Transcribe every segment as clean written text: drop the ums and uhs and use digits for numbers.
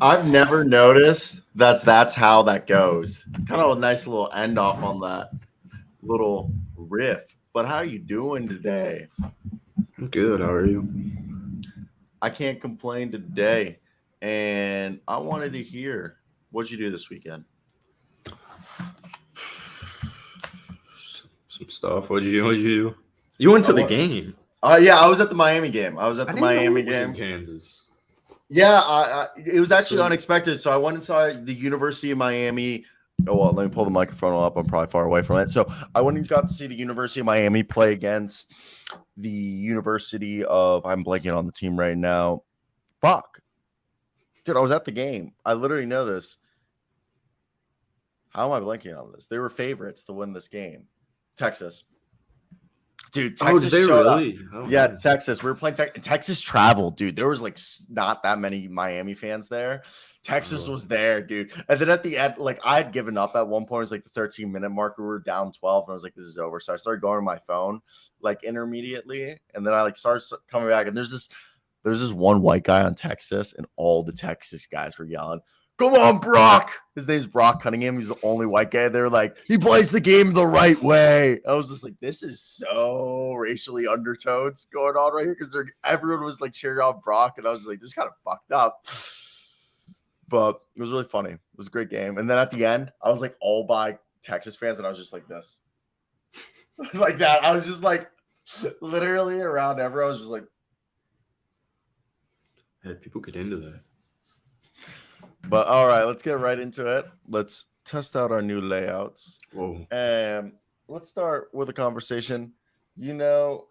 I've never noticed that's how that goes. Kind of a nice little end off on that little riff. But how are you doing today? I'm good. How are you? I can't complain today. And I wanted to hear, what'd you do this weekend? Some stuff. What'd you do? You went to the game. Yeah, I was at the Miami game. I was at the Miami game. In Kansas. Yeah, it was actually unexpected. So I went and saw the University of Miami. Oh, well, let me pull the microphone up. I'm probably far away from it. So I went and got to see the University of Miami play against the University of, I'm blanking on the team right now. Fuck. Dude, I was at the game. I literally know this. How am I blanking on this? They were favorites to win this game. Texas. Dude, Texas showed up. Yeah, Texas. We were playing Texas traveled, dude. There was like not that many Miami fans there. Texas was there, dude. And then at the end, like I had given up at one point. It was like the 13-minute marker. We were down 12, and I was like, this is over. So I started going to my phone like intermediately, and then I like started coming back. And there's this one white guy on Texas, and all the Texas guys were yelling, "Come on, Brock!" His name's Brock Cunningham. He's the only white guy. They're like, he plays the game the right way. I was just like, this is so racially undertones going on right here because everyone was like cheering on Brock, and I was like, this is kind of fucked up. But it was really funny. It was a great game. And then at the end, I was like all by Texas fans, and I was just like this. Like that. I was just like literally around everyone. I was just like. Yeah, people get into that. But all right, let's get right into it. Let's test out our new layouts. Whoa. And let's start with a conversation. You know,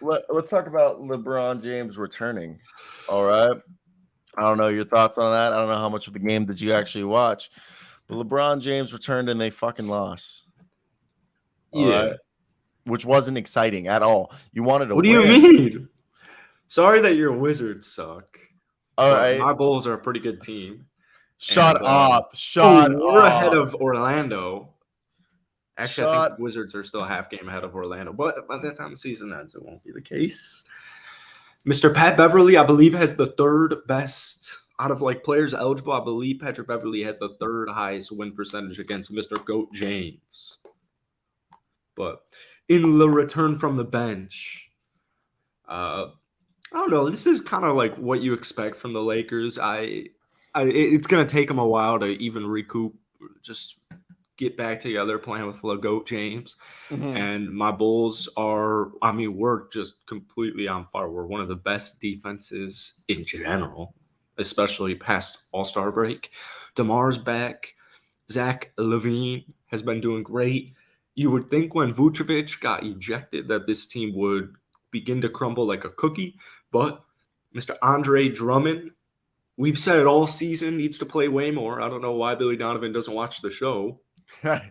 let's talk about LeBron James returning. All right. I don't know your thoughts on that. I don't know how much of the game did you actually watch. But LeBron James returned and they fucking lost. Yeah. Right? Which wasn't exciting at all. You wanted to What win. do you mean? Sorry that your Wizards suck. All right. My Bulls are a pretty good team. Shut up. We're ahead of Orlando. Actually, I think the Wizards are still a half game ahead of Orlando. But by the time the season ends, it won't be the case. Mr. Pat Beverly, I believe, has the third best out of like players eligible. I believe Patrick Beverly has the third highest win percentage against Mr. GOAT James. But in the return from the bench, I don't know. This is kind of like what you expect from the Lakers. It's going to take them a while to even recoup, just get back together playing with GOAT James. Mm-hmm. And my Bulls we're just completely on fire. We're one of the best defenses in general, especially past All-Star break. DeMar's back. Zach LaVine has been doing great. You would think when Vucevic got ejected that this team would begin to crumble like a cookie, but Mr. Andre Drummond, we've said it all season, needs to play way more. I don't know why Billy Donovan doesn't watch the show.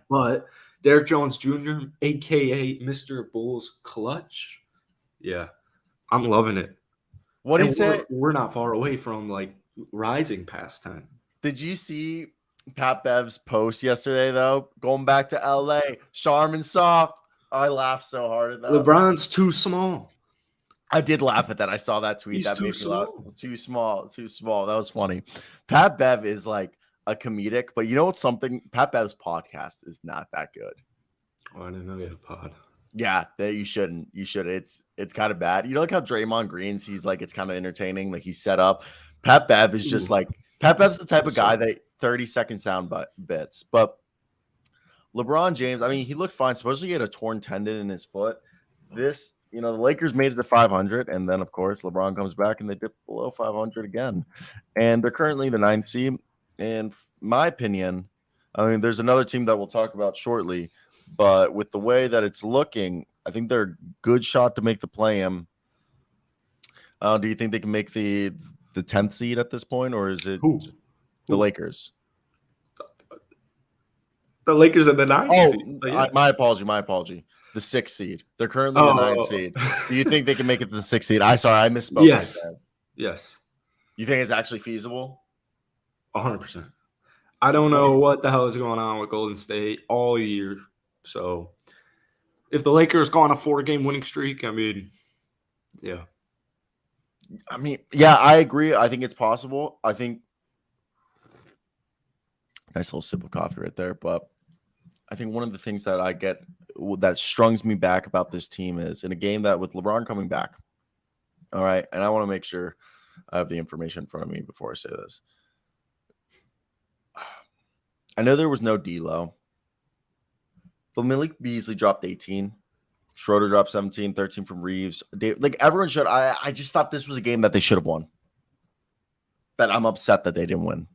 But Derrick Jones Jr., a.k.a. Mr. Bulls Clutch. Yeah, I'm loving it. What do you say? We're not far away from, like, rising past 10. Did you see Pat Bev's post yesterday, though? Going back to L.A., Charmin Soft. I laughed so hard at that. LeBron's too small. I did laugh at that. I saw that tweet. He's that too made small. Me laugh. Too small. That was funny. Pat Bev is like a comedic, but you know what's something? Pat Bev's podcast is not that good. Oh, I didn't know you had a pod. Yeah, you shouldn't. You should. It's kind of bad. You know, like how Draymond Green's, he's like, it's kind of entertaining. Like he's set up. Pat Bev is just like, Pat Bev's the type of guy that 30-second sound bits. But LeBron James, I mean, he looked fine. Supposedly he had a torn tendon in his foot. This, the Lakers made it to 500. And then, of course, LeBron comes back and they dip below 500 again. And they're currently the 9th seed. And my opinion, I mean, there's another team that we'll talk about shortly. But with the way that it's looking, I think they're a good shot to make the play-in. Do you think they can make the 10th seed at this point, or is it the Lakers? The Lakers are the 9th seed. So yeah. My apology. The 6th seed. They're currently the 9th seed. Do you think they can make it to the 6th seed? I misspoke. Yes. Yes. You think it's actually feasible? 100%. I don't know what the hell is going on with Golden State all year. So if the Lakers go on a 4-game winning streak, I mean, yeah. I agree. I think it's possible. I think nice little sip of coffee right there. But I think one of the things that I get that strungs me back about this team is in a game that with LeBron coming back. All right. And I want to make sure I have the information in front of me before I say this. I know there was no D-Lo. But Malik Beasley dropped 18. Schroeder dropped 17, 13 from Reeves. Everyone should. I just thought this was a game that they should have won. That I'm upset that they didn't win.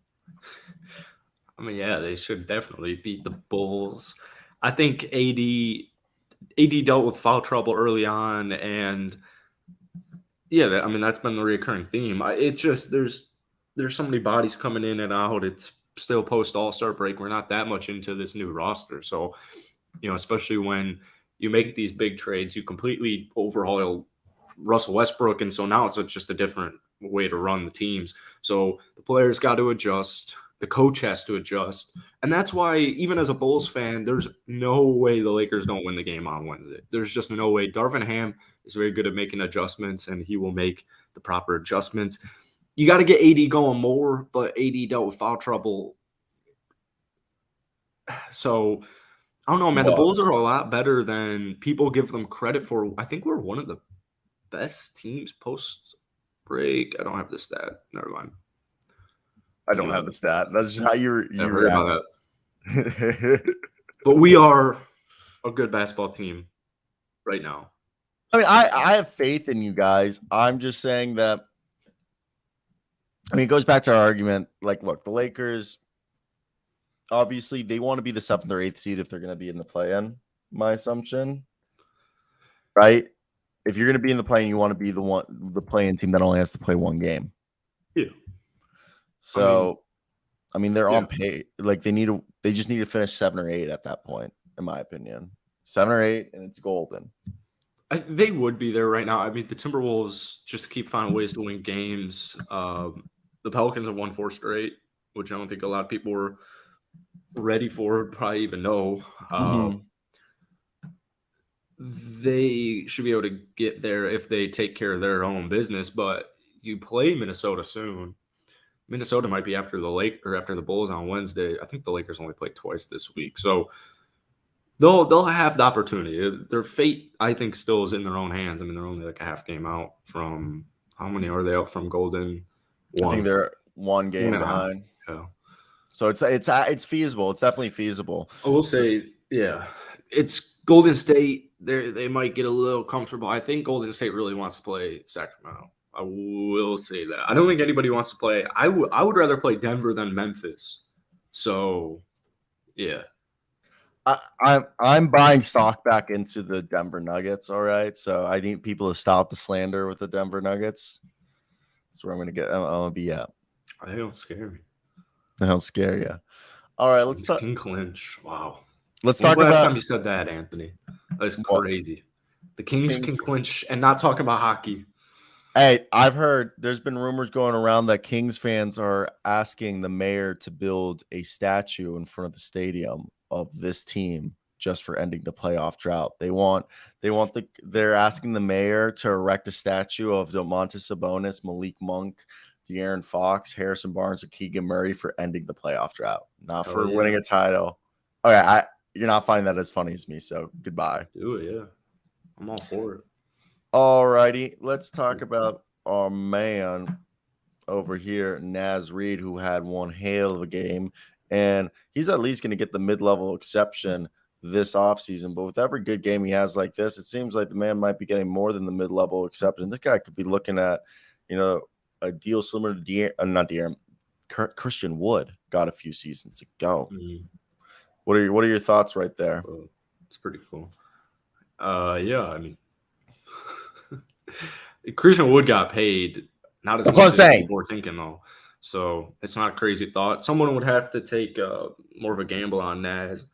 I mean, yeah, they should definitely beat the Bulls. I think AD dealt with foul trouble early on, and yeah, I mean that's been the recurring theme. It's just there's so many bodies coming in and out. It's still post All-Star break. We're not that much into this new roster, so. Especially when you make these big trades, you completely overhaul Russell Westbrook. And so now it's just a different way to run the teams. So the players got to adjust. The coach has to adjust. And that's why, even as a Bulls fan, there's no way the Lakers don't win the game on Wednesday. There's just no way. Darvin Ham is very good at making adjustments, and he will make the proper adjustments. You got to get AD going more, but AD dealt with foul trouble. So I don't know, man. The Bulls are a lot better than people give them credit for. I think we're one of the best teams post-break. I don't have the stat. Never mind. I don't have the stat. That's just how you heard about that. But we are a good basketball team right now. I mean, I have faith in you guys. I'm just saying that. I mean, it goes back to our argument. Like, look, the Lakers. Obviously, they want to be the 7th or 8th seed if they're going to be in the play-in, my assumption. Right? If you're going to be in the play-in, you want to be the play-in team that only has to play one game. Yeah. So, I mean they're on pace. Like they just need to finish 7 or 8 at that point, in my opinion. 7 or 8, and it's golden. They would be there right now. I mean, the Timberwolves just keep finding ways to win games. The Pelicans have won 4 straight, which I don't think a lot of people were ready for, probably even know. They should be able to get there if they take care of their own business, but you play Minnesota soon. Minnesota might be after the Bulls on Wednesday. I think the Lakers only played twice this week, so they'll have the opportunity. Their fate, I think, still is in their own hands. I mean, they're only like a half game out from how many are they out from Golden? I think they're 1 game behind. Yeah. So it's feasible. It's definitely feasible. I will say, yeah, it's Golden State. They might get a little comfortable. I think Golden State really wants to play Sacramento. I will say that. I don't think anybody wants to play. I would rather play Denver than Memphis. So, yeah. I'm buying stock back into the Denver Nuggets. All right, so I need people to stop the slander with the Denver Nuggets. That's where I'm gonna be at. They don't scare me. They don't scare you. All right, let's talk. King clinch. Wow. Let's talk about. Last about. time you said that, Anthony. That is crazy. The Kings can clinch and not talk about hockey. Hey, I've heard there's been rumors going around that Kings fans are asking the mayor to build a statue in front of the stadium of this team just for ending the playoff drought. They're asking the mayor to erect a statue of Domantas Sabonis, Malik Monk, De'Aaron Fox, Harrison Barnes, and Keegan Murray for ending the playoff drought, not for yeah. winning a title. Okay, you're not finding that as funny as me, so goodbye. Do it, yeah. I'm all for it. All righty, let's talk about our man over here, Naz Reid, who had one hell of a game, and he's at least going to get the mid-level exception this offseason. But with every good game he has like this, it seems like the man might be getting more than the mid-level exception. This guy could be looking at, a deal similar to Christian Wood got a few seasons ago. Mm-hmm. What are your thoughts right there? Well, it's pretty cool. Yeah, I mean, Christian Wood got paid. Not as much as people were thinking, though. So it's not a crazy thought. Someone would have to take more of a gamble on Naz.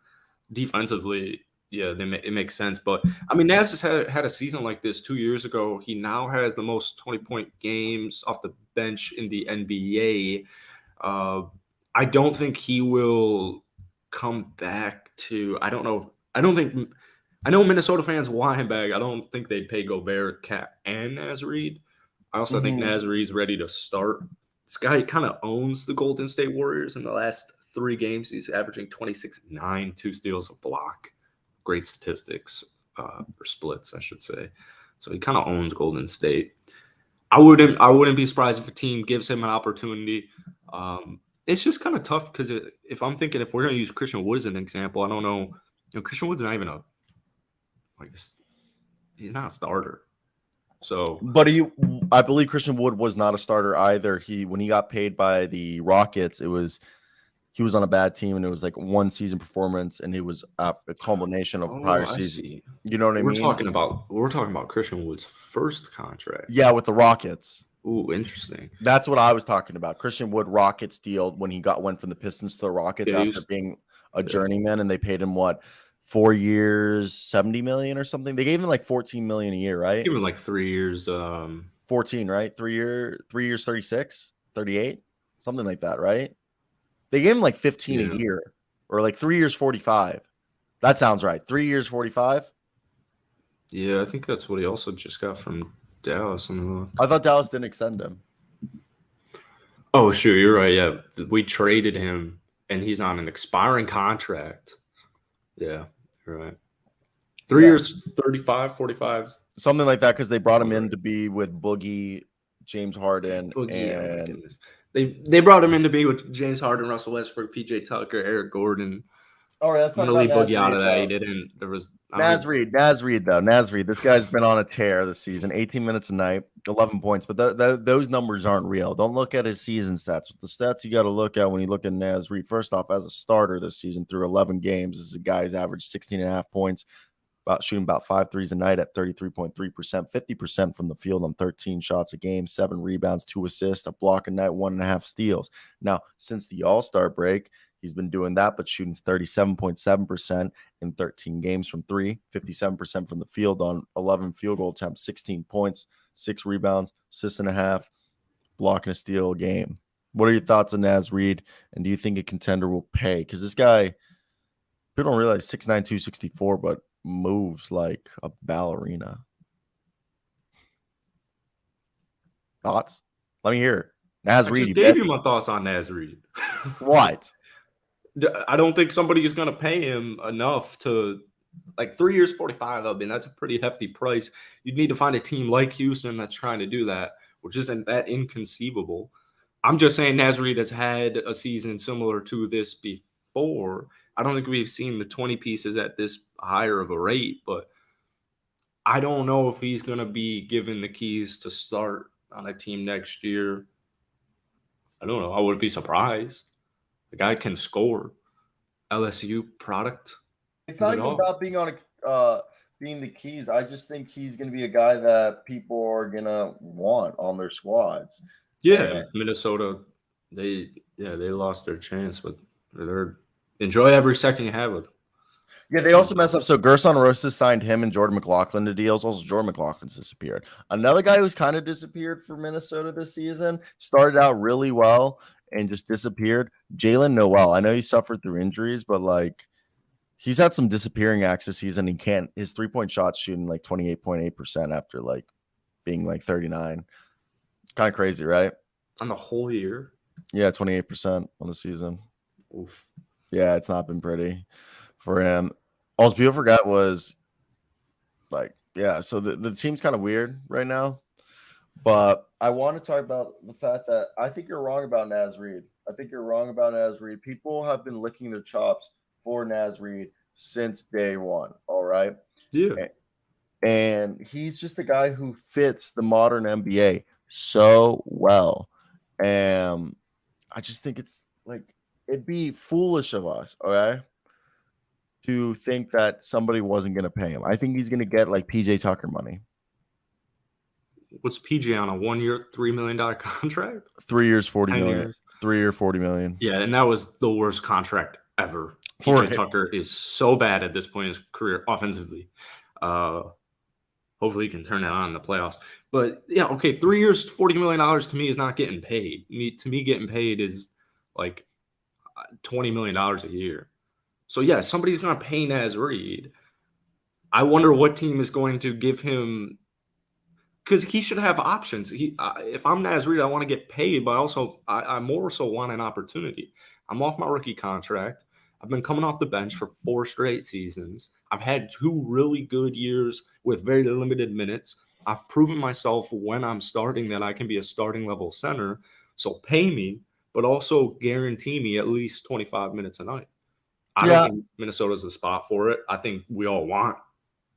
Defensively, yeah, it makes sense. But, I mean, Naz has had a season like this 2 years ago. He now has the most 20-point games off the bench in the NBA. I don't think he will come back to – I know Minnesota fans want him back. I don't think they'd pay Gobert, Cat, and Naz Reid. I also think Naz Reid's ready to start. This guy kind of owns the Golden State Warriors. In the last 3 games, he's averaging 26-9, 2 steals, a block. Great statistics, or splits, I should say. So he kind of owns Golden State. I wouldn't be surprised if a team gives him an opportunity. It's just kind of tough because if we're going to use Christian Wood as an example, I don't know. Christian Wood's not even he's not a starter. So, but I believe Christian Wood was not a starter either. When he got paid by the Rockets, he was on a bad team, and it was like one season performance, and it was a culmination of prior season. See. You know what I mean? We're talking about Christian Wood's first contract. Yeah, with the Rockets. Ooh, interesting. That's what I was talking about. Christian Wood Rockets deal when he went from the Pistons to the Rockets after being a journeyman, and they paid him 4 years, $70 million or something. They gave him like $14 million a year, right? Give him like 3 years. 14, right? 3 years, 36, 38, something like that, right? They gave him like 15 a year, or like 3 years, 45. That sounds right. 3 years, 45. Yeah, I think that's what he also just got from Dallas. I thought Dallas didn't extend him. Oh, sure, you're right. Yeah, we traded him, and he's on an expiring contract. Yeah, you're right. 3 years, 35, 45. Something like that, because they brought him in to be with Boogie, James Harden, and they brought him in to be with James Harden, Russell Westbrook, PJ Tucker, Eric Gordon. All right, that's I'm gonna leave Boogie out of that. He didn't. There was Naz Reid though. Naz Reid, this guy's been on a tear this season. 18 minutes a night, 11 points. But those numbers aren't real. Don't look at his season stats. The stats you got to look at when you look at Naz Reid. First off, as a starter this season through 11 games, this is a guy who's averaged 16.5 points, shooting about 5 threes a night at 33.3%, 50% from the field on 13 shots a game, 7 rebounds, 2 assists, a block a night, 1.5 steals. Now, since the All-Star break, he's been doing that, but shooting 37.7% in 13 games from 3, 57% from the field on 11 field goal attempts, 16 points, 6 rebounds, assists and a half, block and a steal a game. What are your thoughts on Naz Reid, and do you think a contender will pay? Because this guy, people don't realize 6'9", 264, but moves like a ballerina. Thoughts? Let me hear. Naz Reid. I just gave you my thoughts on Naz Reid. What? I don't think somebody is going to pay him enough to, 3 years, 45. I mean, that's a pretty hefty price. You'd need to find a team like Houston that's trying to do that, which isn't that inconceivable. I'm just saying Naz Reid has had a season similar to this before. I don't think we've seen the 20 pieces at this higher of a rate, but I don't know if he's going to be given the keys to start on a team next year. I don't know. I wouldn't be surprised. The guy can score. LSU product. It's not even about being being the keys. I just think he's going to be a guy that people are going to want on their squads. Yeah, Minnesota, they lost their chance, but enjoy every second you have with them. Yeah, they also messed up. So Gerson Rosas signed him and Jordan McLaughlin to deals. Also, Jordan McLaughlin's disappeared. Another guy who's kind of disappeared for Minnesota this season, started out really well and just disappeared. Jalen Noel. I know he suffered through injuries, but he's had some disappearing acts this season. His 3-point shot shooting 28.8% after being 39. Kind of crazy, right? On the whole year? Yeah, 28% on the season. Oof. Yeah, it's not been pretty for him. All people forgot was so the team's kind of weird right now. But I want to talk about the fact that I think you're wrong about Naz Reid. People have been licking their chops for Naz Reid since day one. All right. Yeah. And he's just a guy who fits the modern NBA so well. And I just think it's it'd be foolish of us, okay, to think that somebody wasn't going to pay him. I think he's going to get like PJ Tucker money. What's PJ on a 1 year, $3 million contract? 3 years, 40 million. Years. 3 year, 40 million. Yeah, and that was the worst contract ever. PJ Tucker is so bad at this point in his career offensively. Hopefully he can turn that on in the playoffs. But yeah, okay, 3 years, $40 million to me is not getting paid. To me, getting paid is like $20 million a year. So yeah, somebody's going to pay Naz Reid. I wonder what team is going to give him, because he should have options. If I'm Naz Reid, I want to get paid, but also I more so want an opportunity. I'm off my rookie contract. I've been coming off the bench for 4 straight seasons. I've had 2 really good years with very limited minutes. I've proven myself when I'm starting that I can be a starting level center. So pay me, but also guarantee me at least 25 minutes a night. I don't think Minnesota's the spot for it. I think we all want,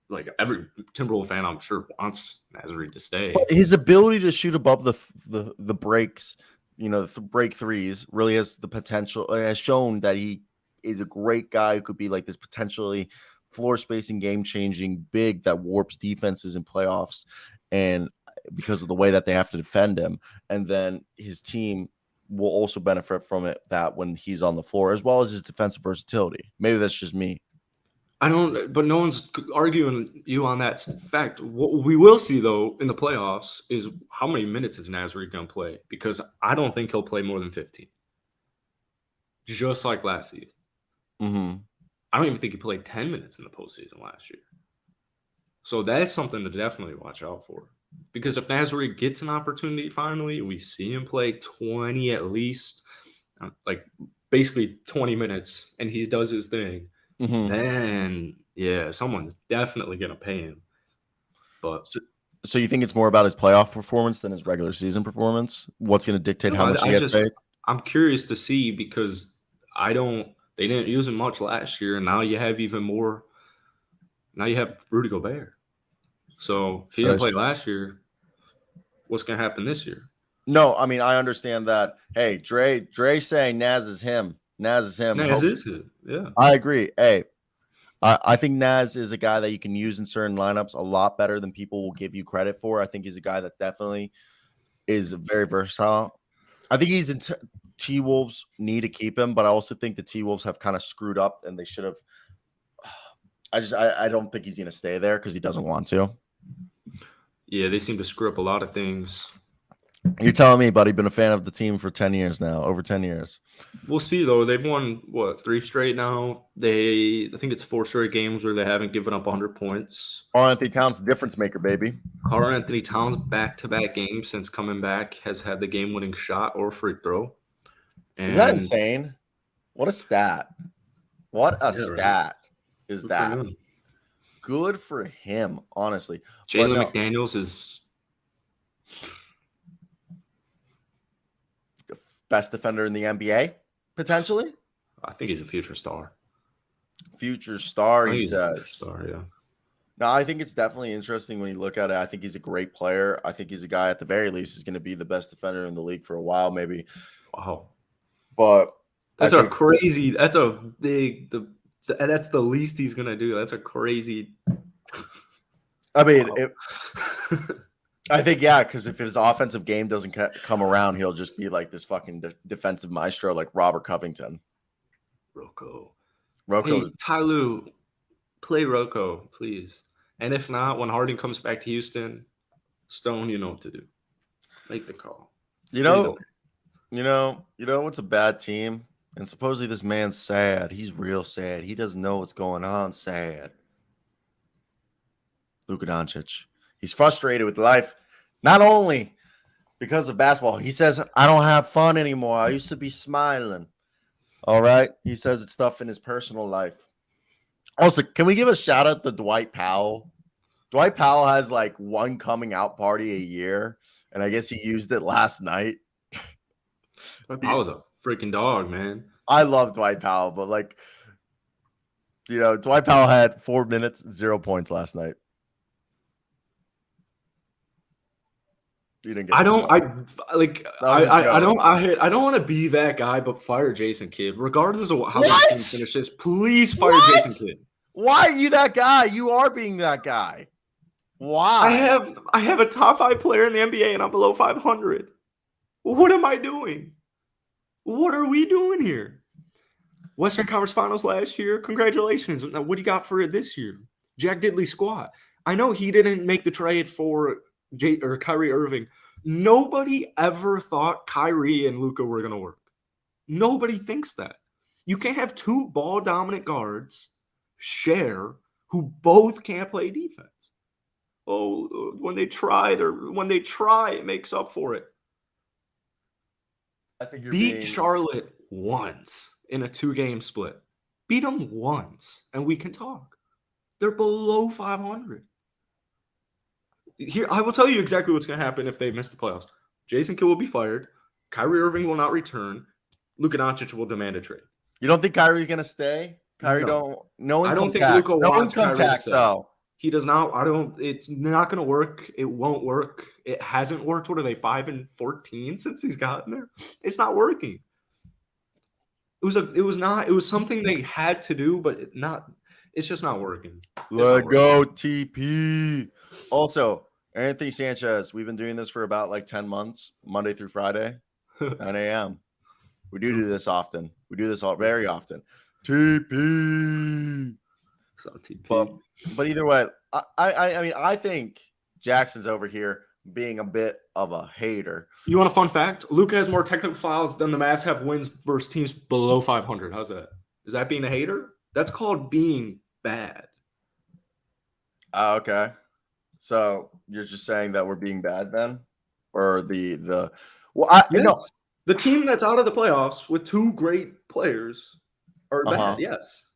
like every Timberwolves fan, I'm sure, wants Naz Reid to stay. His ability to shoot above the breaks, the break threes, really has the potential. Has shown that he is a great guy who could be like this potentially floor spacing, game changing big that warps defenses in playoffs, and because of the way that they have to defend him, and then his team will also benefit from it that when he's on the floor, as well as his defensive versatility. Maybe that's just me. But no one's arguing you on that fact. What we will see, though, in the playoffs is how many minutes is Naz Reid going to play, because I don't think he'll play more than 15. Just like last season. Mm-hmm. I don't even think he played 10 minutes in the postseason last year. So that's something to definitely watch out for. Because if Naz Reid gets an opportunity finally, we see him play 20 at least, like basically 20 minutes, and he does his thing, then, yeah, someone's definitely going to pay him. But so you think it's more about his playoff performance than his regular season performance? What's going to dictate how much he gets paid? I'm curious to see, because they didn't use him much last year, and now you have even more. Now you have Rudy Gobert. So if he didn't play last year, what's going to happen this year? No, I mean, I understand that. Hey, Dre saying Naz is him. Naz is him. Naz is it. Yeah. I agree. Hey, I think Naz is a guy that you can use in certain lineups a lot better than people will give you credit for. I think he's a guy that definitely is very versatile. I think he's in T-Wolves need to keep him, but I also think the T-Wolves have kind of screwed up, and they should have. I don't think he's going to stay there because he doesn't want to. Yeah, they seem to screw up a lot of things. You're telling me, buddy, been a fan of the team for 10 years now, over 10 years. We'll see, though. They've won, 3 straight now? I think it's 4 straight games where they haven't given up 100 points. Karl-Anthony Towns, the difference maker, baby. Karl-Anthony Towns, back-to-back games since coming back, has had the game-winning shot or free throw. Is that insane? What a stat. What a stat is that. Good for him, honestly. Jalen McDaniels is the best defender in the NBA, potentially. I think he's a future star. Future star, he says. Star, yeah. No, I think it's definitely interesting when you look at it. I think he's a great player. I think he's a guy, at the very least, is going to be the best defender in the league for a while, maybe. Wow. But that's that's the least he's going to do. That's a crazy. I mean, I think, yeah, because if his offensive game doesn't come around, he'll just be like this fucking defensive maestro like Robert Covington. Rocco hey, is Tyloo, play Rocco, please. And if not, when Harden comes back to Houston, Stone, you know what to do. Make the call. You know what's a bad team? And supposedly this man's sad. He's real sad. He doesn't know what's going on. Sad. Luka Doncic. He's frustrated with life. Not only because of basketball. He says, I don't have fun anymore. I used to be smiling. All right. He says it's stuff in his personal life. Also, can we give a shout out to Dwight Powell? Dwight Powell has like one coming out party a year, and I guess he used it last night. Dwight Powell's a freaking dog, man. I love Dwight Powell, but like, Dwight Powell had 4 minutes, 0 points last night. You didn't get I don't want to be that guy, but fire Jason Kidd. Regardless of how this team finishes, please fire Jason Kidd. Why are you that guy? You are being that guy. Why? I have a top 5 player in the NBA and I'm below 500. What am I doing? What are we doing here? Western Conference Finals last year. Congratulations. Now, what do you got for it this year? Jack Diddley squad. I know he didn't make the trade for Kyrie Irving. Nobody ever thought Kyrie and Luka were going to work. Nobody thinks that. You can't have 2 ball-dominant guards share who both can't play defense. Oh, when they try, it makes up for it. I think beat Charlotte once in a 2-game split. Beat them once, and we can talk. They're below 500. Here, I will tell you exactly what's going to happen if they miss the playoffs. Jason Kidd will be fired. Kyrie Irving will not return. Luka Doncic will demand a trade. You don't think Kyrie's going to stay? Kyrie no. I don't think Luka wants Kyrie to stay. Though. He does not. It's not going to work. It won't work. It hasn't worked. What are they, 5-14 since he's gotten there? It's not working. It was something they had to do, but it's just not working. Let go, TP. Also, Anthony Sanchez, we've been doing this for about like 10 months, Monday through Friday, 9 a.m. We do this often. We do this very often. TP. So TP. But either way, I think Jackson's over here being a bit of a hater. You want a fun fact? Luka has more technical fouls than the Mavs have wins versus teams below 500. How's that? Is that being a hater? That's called being bad. Okay. So you're just saying that we're being bad then? Or yes. No. The team that's out of the playoffs with 2 great players are bad. Yes.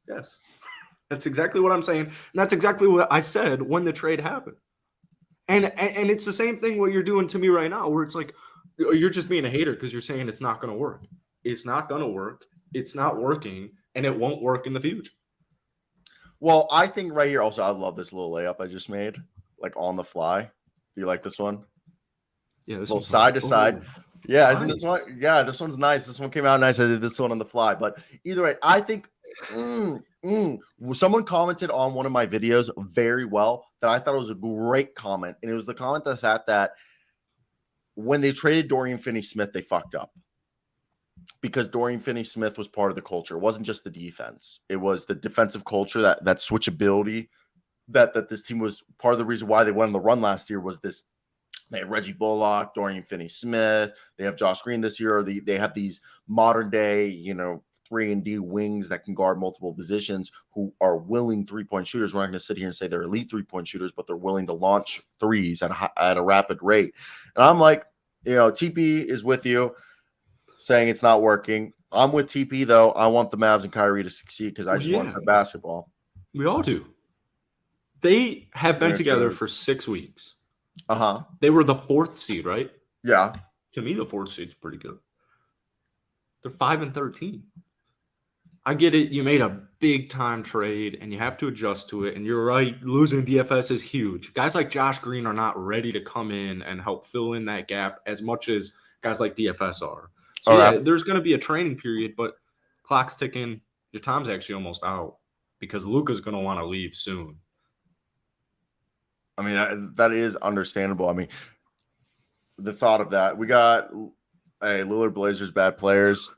That's exactly what I'm saying. And that's exactly what I said when the trade happened. And it's the same thing what you're doing to me right now, where it's like you're just being a hater because you're saying it's not going to work. It's not going to work. It's not working, and it won't work in the future. Well, I think right here also, I love this little layup I just made, like on the fly. Do you like this one? Yeah, this little side to side. Yeah, nice. Isn't this one? Yeah, this one's nice. This one came out nice. I did this one on the fly. But either way, I think someone commented on one of my videos very well that I thought it was a great comment. And it was the comment that when they traded Dorian Finney-Smith, they fucked up. Because Dorian Finney-Smith was part of the culture. It wasn't just the defense. It was the defensive culture, that switchability, that this team was part of the reason why they went on the run last year was this. They had Reggie Bullock, Dorian Finney-Smith. They have Josh Green this year. They have these modern day, 3-and-D wings that can guard multiple positions who are willing 3-point shooters. We're not going to sit here and say they're elite 3-point shooters, but they're willing to launch threes at a rapid rate. And I'm like, TP is with you saying it's not working. I'm with TP, though. I want the Mavs and Kyrie to succeed because I just want their basketball. We all do. They have been together for 6 weeks. They were the 4th seed, right? Yeah. To me, the 4th seed's pretty good. They're 5-13. I get it. You made a big time trade and you have to adjust to it. And you're right. Losing DFS is huge. Guys like Josh Green are not ready to come in and help fill in that gap as much as guys like DFS are. So there's going to be a training period, but clock's ticking. Your time's actually almost out because Luka's going to want to leave soon. I mean, that is understandable. I mean, the thought of that. We got Lillard, Blazers, bad players.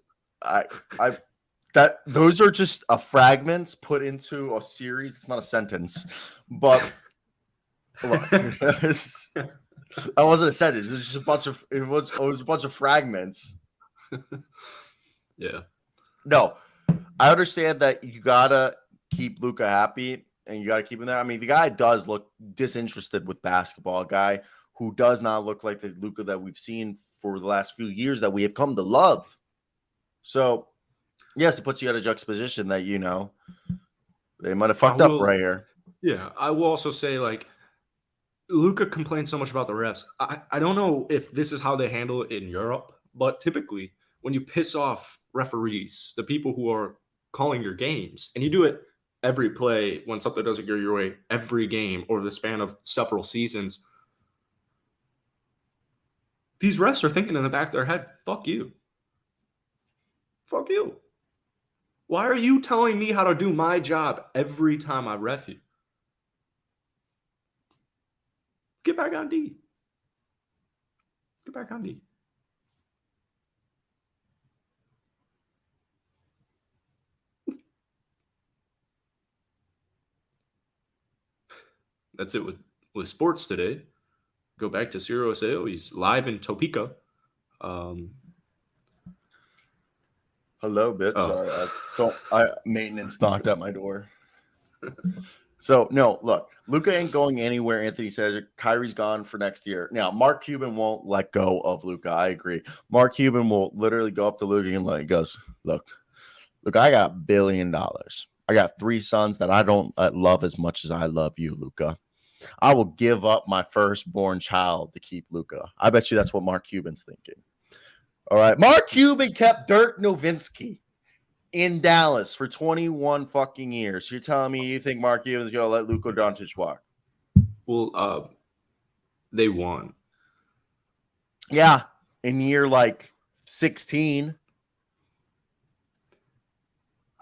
Those are just fragments put into a series. It's not a sentence, but look, that wasn't a sentence. It was just a bunch of it was a bunch of fragments. Yeah. No, I understand that you gotta keep Luka happy and you gotta keep him there. I mean, the guy does look disinterested with basketball. A guy who does not look like the Luka that we've seen for the last few years that we have come to love. So, yes, it puts you at a juxtaposition that, they might have fucked up right here. Yeah, I will also say, like, Luka complains so much about the refs. I don't know if this is how they handle it in Europe, but typically when you piss off referees, the people who are calling your games, and you do it every play when something doesn't go your way, every game over the span of several seasons, these refs are thinking in the back of their head, fuck you. Fuck you. Why are you telling me how to do my job every time I ref you? Get back on D. Get back on D. That's it with sports today. Go back to Cyro Asseo. He's live in Topeka. Hello, bitch. Sorry, maintenance knocked at my door. So, no, look, Luka ain't going anywhere. Anthony says Kyrie's gone for next year. Now, Mark Cuban won't let go of Luka. I agree. Mark Cuban will literally go up to Luka and he goes, look, I got $1 billion. I got 3 sons that I don't love as much as I love you, Luka. I will give up my firstborn child to keep Luka. I bet you that's what Mark Cuban's thinking. All right. Mark Cuban kept Dirk Nowitzki in Dallas for 21 fucking years. You're telling me you think Mark Cuban's going to let Luka Doncic walk? Well, they won. Yeah. In year 16.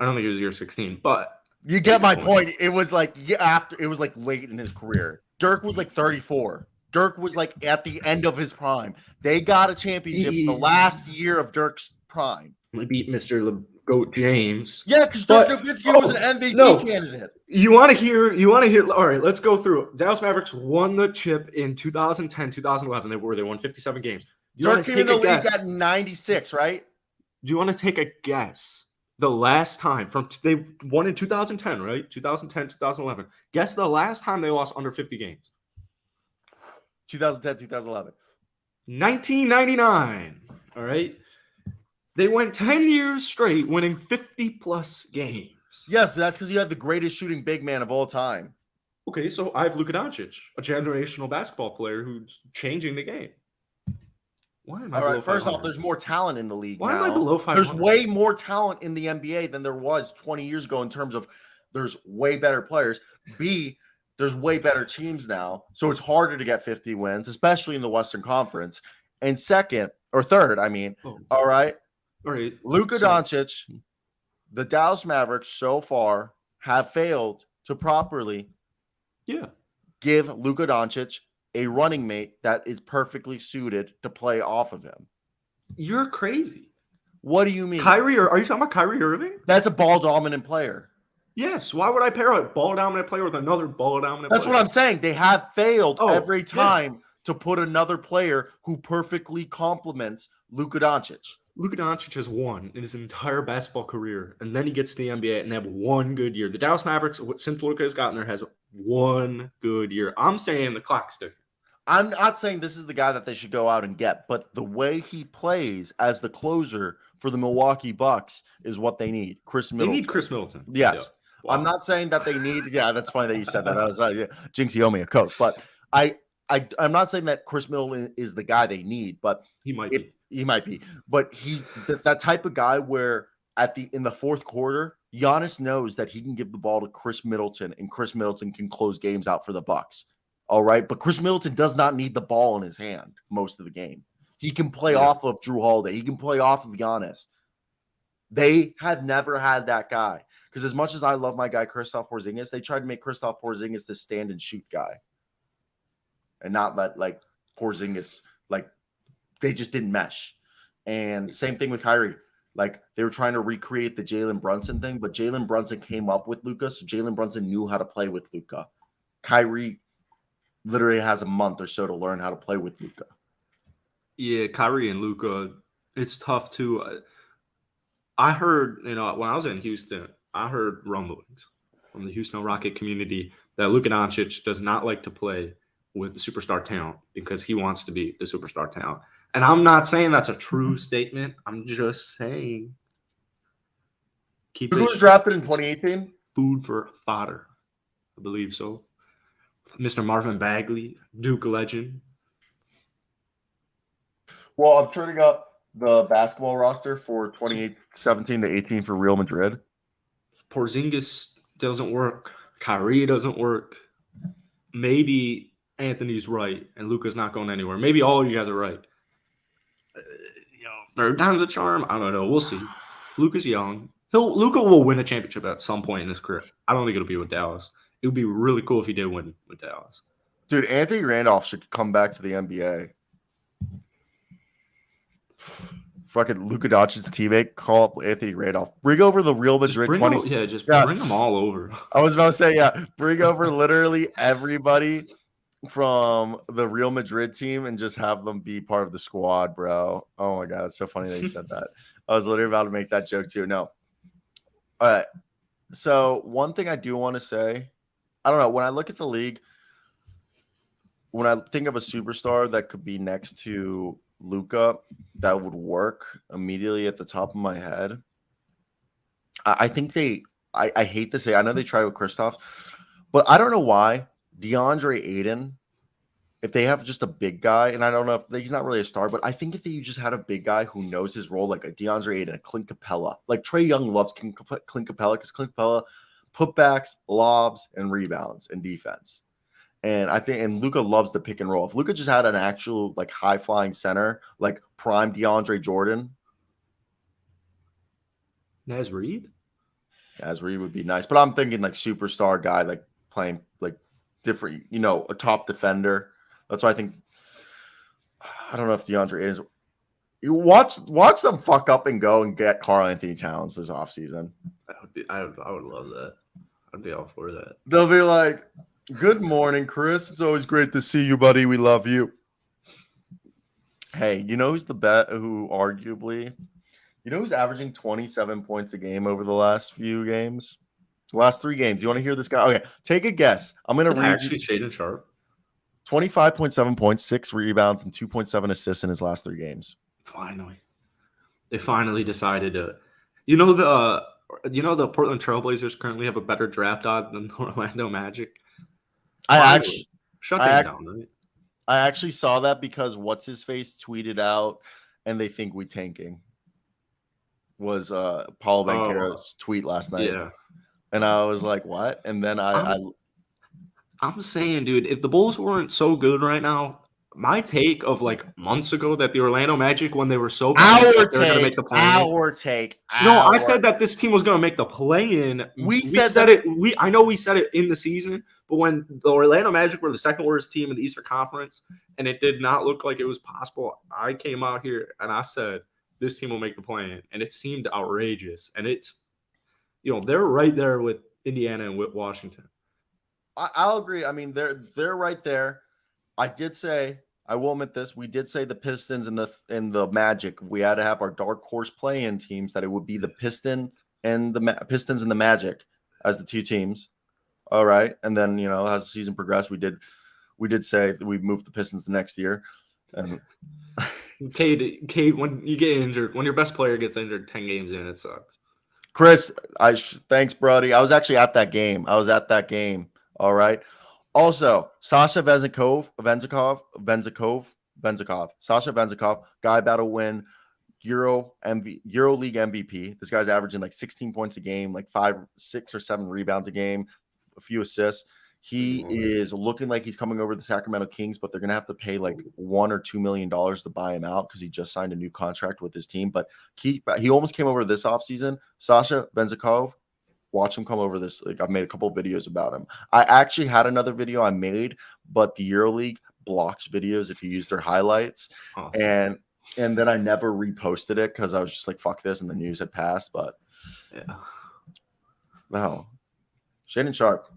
I don't think it was year 16, but you get my point. It was late in his career. Dirk was 34. Dirk was at the end of his prime. They got a championship the last year of Dirk's prime. They beat Mr. GOAT James. Yeah, because Dirk Nowitzki was an MVP candidate. You want to hear? All right, let's go through it. Dallas Mavericks won the chip in 2010, 2011. They won 57 games. Dirk came in the league at 96, right? Do you want to take a guess? The last time they won in 2010, right? 2010, 2011. Guess the last time they lost under 50 games. 2010, 2011. 1999. All right. They went 10 years straight winning 50-plus games. Yes, that's because you had the greatest shooting big man of all time. Okay, so I have Luka Doncic, a generational basketball player who's changing the game. Why am I below 500? First off, there's more talent in the league now. Why am I below 500? There's way more talent in the NBA than there was 20 years ago in terms of there's way better players. B, there's way better teams now, so it's harder to get 50 wins, especially in the Western Conference. And third, all right, Luka Doncic, the Dallas Mavericks so far have failed to properly give Luka Doncic a running mate that is perfectly suited to play off of him. You're crazy. What do you mean? Kyrie, are you talking about Kyrie Irving? That's a ball-dominant player. Yes. Why would I pair a ball-dominant player with another ball-dominant player? That's what I'm saying. They have failed every time to put another player who perfectly complements Luka Doncic. Luka Doncic has won in his entire basketball career, and then he gets to the NBA and they have one good year. The Dallas Mavericks, since Luka has gotten there, has one good year. I'm saying the clock's ticking. I'm not saying this is the guy that they should go out and get, but the way he plays as the closer for the Milwaukee Bucks is what they need. Chris Middleton. They need Chris Middleton. Yes. Yeah. Wow. I'm not saying that they need – that's funny that you said that. That was Jinx, you owe me a coach. But I'm not saying that Chris Middleton is the guy they need, but he might be. He might be. But he's that type of guy where in the fourth quarter, Giannis knows that he can give the ball to Chris Middleton, and Chris Middleton can close games out for the Bucks. All right, but Chris Middleton does not need the ball in his hand most of the game. He can play off of Drew Holiday. He can play off of Giannis. They have never had that guy. Because as much as I love my guy Kristaps Porzingis, they tried to make Kristaps Porzingis the stand and shoot guy, and not let Porzingis they just didn't mesh. And same thing with Kyrie. They were trying to recreate the Jalen Brunson thing, but Jalen Brunson came up with Luka, so Jalen Brunson knew how to play with Luka. Kyrie literally has a month or so to learn how to play with Luka. Yeah, Kyrie and Luka, it's tough too. I heard, when I was in Houston, I heard rumblings from the Houston Rocket community that Luka Doncic does not like to play with the superstar talent because he wants to be the superstar talent. And I'm not saying that's a true statement. I'm just saying Who was drafted in 2018? Food for fodder. I believe so. Mr. Marvin Bagley, Duke legend. Well, I'm turning up the basketball roster for 2017 to 18 for Real Madrid. Porzingis doesn't work. Kyrie doesn't work. Maybe Anthony's right and Luka's not going anywhere. Maybe all of you guys are right. Third time's a charm. I don't know. We'll see. Luka's young. Luka will win a championship at some point in his career. I don't think it'll be with Dallas. It would be really cool if he did win with Dallas. Dude, Anthony Randolph should come back to the NBA. Fucking Luka Doncic's teammate, call up Anthony Randolph. Bring over the Real Madrid 20. Bring them all over. I was about to say, bring over literally everybody from the Real Madrid team and just have them be part of the squad, bro. Oh my god, it's so funny that you said that. I was literally about to make that joke too. No. All right. So one thing I do want to say, I don't know, when I look at the league, when I think of a superstar that could be next to Luka, that would work immediately at the top of my head. I think I hate to say, I know they tried with Kristaps, but I don't know why DeAndre Ayton, if they have just a big guy, and I don't know if he's not really a star, but I think if you just had a big guy who knows his role, like a DeAndre Ayton, a Clint Capella, like Trae Young loves Clint Capella because Clint Capella putbacks, lobs, and rebounds and defense. And I think, and Luka loves the pick and roll. If Luka just had an actual like high flying center, like prime DeAndre Jordan, Naz Reid would be nice. But I'm thinking like superstar guy, like playing like different, a top defender. That's why I think. I don't know if DeAndre is. You watch them fuck up and go and get Karl Anthony Towns this offseason. I would love that. I'd be all for that. They'll be like, "Good morning, Chris. It's always great to see you, buddy. We love you." Hey, who's the bet? Who arguably, who's averaging 27 points a game over the last few games? The last 3 games. Do you want to hear this guy? Okay, take a guess. I'm going to read actually Shaedon Sharpe. 25.7 points, 6 rebounds, and 2.7 assists in his last 3 games. Finally, they finally decided to. The Portland Trailblazers currently have a better draft odds than the Orlando Magic. I actually saw that because what's his face tweeted out, and they think we tanking. Was Paul Banchero's tweet last night? Yeah, and I was like, what? And then I'm saying, dude, if the Bulls weren't so good right now, my take of like months ago that the Orlando Magic, when they were so bad, they were going to make the play-in. I said that this team was going to make the play-in. We said it. I know we said it in the season, but when the Orlando Magic were the second worst team in the Eastern Conference, and it did not look like it was possible, I came out here and I said this team will make the play-in, and it seemed outrageous. And it's, they're right there with Indiana and with Washington. I'll agree. I mean, they're right there. I will admit this. We did say the Pistons and the Magic. We had to have our dark horse play-in teams that it would be the Pistons and the Magic as the 2 teams. All right, and then as the season progressed, we did say that we moved the Pistons the next year. And Kate, when you get injured, when your best player gets injured 10 games in, it sucks. Chris, thanks, Brody. I was actually at that game. All right. Also, Sasha Vezenkov, Sasha Vezenkov, guy about to win EuroLeague MVP. This guy's averaging like 16 points a game, like 5, 6, or 7 rebounds a game, a few assists. He is looking like he's coming over the Sacramento Kings, but they're going to have to pay like $1 or $2 million to buy him out because he just signed a new contract with his team. But he almost came over this offseason. Sasha Vezenkov, watch him come over this. Like, I've made a couple of videos about him. I actually had another video I made, but the EuroLeague blocks videos if you use their highlights. Awesome. And then I never reposted it because I was just like, fuck this, and the news had passed. But yeah. No. Shaedon Sharpe.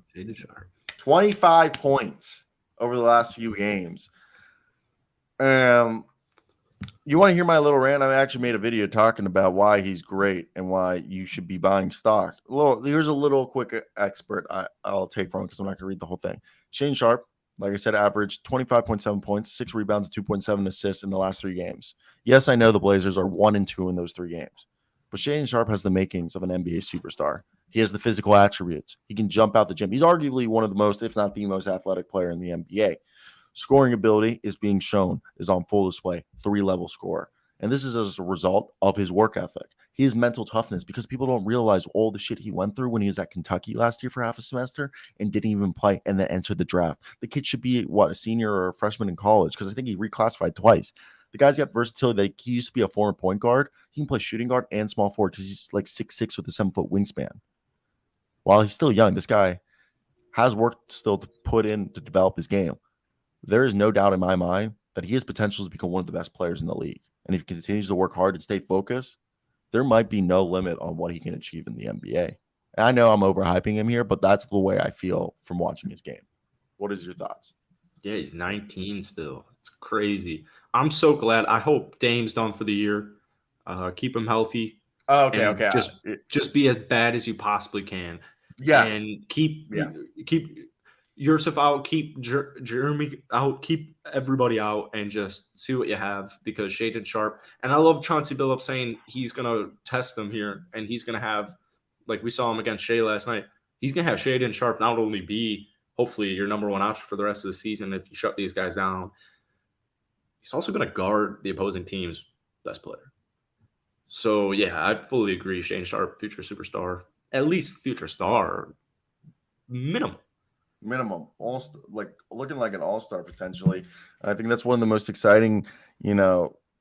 25 points over the last few games. You want to hear my little rant? I actually made a video talking about why he's great and why you should be buying stock. Here's a little quick expert I'll take from because I'm not going to read the whole thing. Shaedon Sharpe, like I said, averaged 25.7 points, 6 rebounds, 2.7 assists in the last 3 games. Yes, I know the Blazers are 1-2 in those 3 games, but Shaedon Sharpe has the makings of an NBA superstar. He has the physical attributes. He can jump out the gym. He's arguably one of the most, if not the most athletic player in the NBA. Scoring ability is being shown, is on full display, 3-level scorer. And this is as a result of his work ethic. His mental toughness, because people don't realize all the shit he went through when he was at Kentucky last year for half a semester and didn't even play and then entered the draft. The kid should be, a senior or a freshman in college, because I think he reclassified twice. The guy's got versatility. Like, he used to be a former point guard. He can play shooting guard and small forward because he's like 6'6" with a 7-foot wingspan. While he's still young, this guy has work still to put in to develop his game. There is no doubt in my mind that he has potential to become one of the best players in the league. And if he continues to work hard and stay focused, there might be no limit on what he can achieve in the NBA. And I know I'm overhyping him here, but that's the way I feel from watching his game. What is your thoughts? Yeah, he's 19 still. It's crazy. I'm so glad. I hope Dame's done for the year. Keep him healthy. Oh, okay. Just be as bad as you possibly can. Yeah. And keep Yusuf out, keep Jeremy out, keep everybody out, and just see what you have, because Shaedon Sharpe, and I love Chauncey Billups saying he's going to test them here, and he's going to have, like we saw him against Shea last night, he's going to have Shaedon Sharpe not only be, hopefully, your number 1 option for the rest of the season if you shut these guys down, he's also going to guard the opposing team's best player. So, yeah, I fully agree. Shaedon Sharpe, future superstar, at least future star, minimum, looking like an all-star potentially. And I think that's one of the most exciting,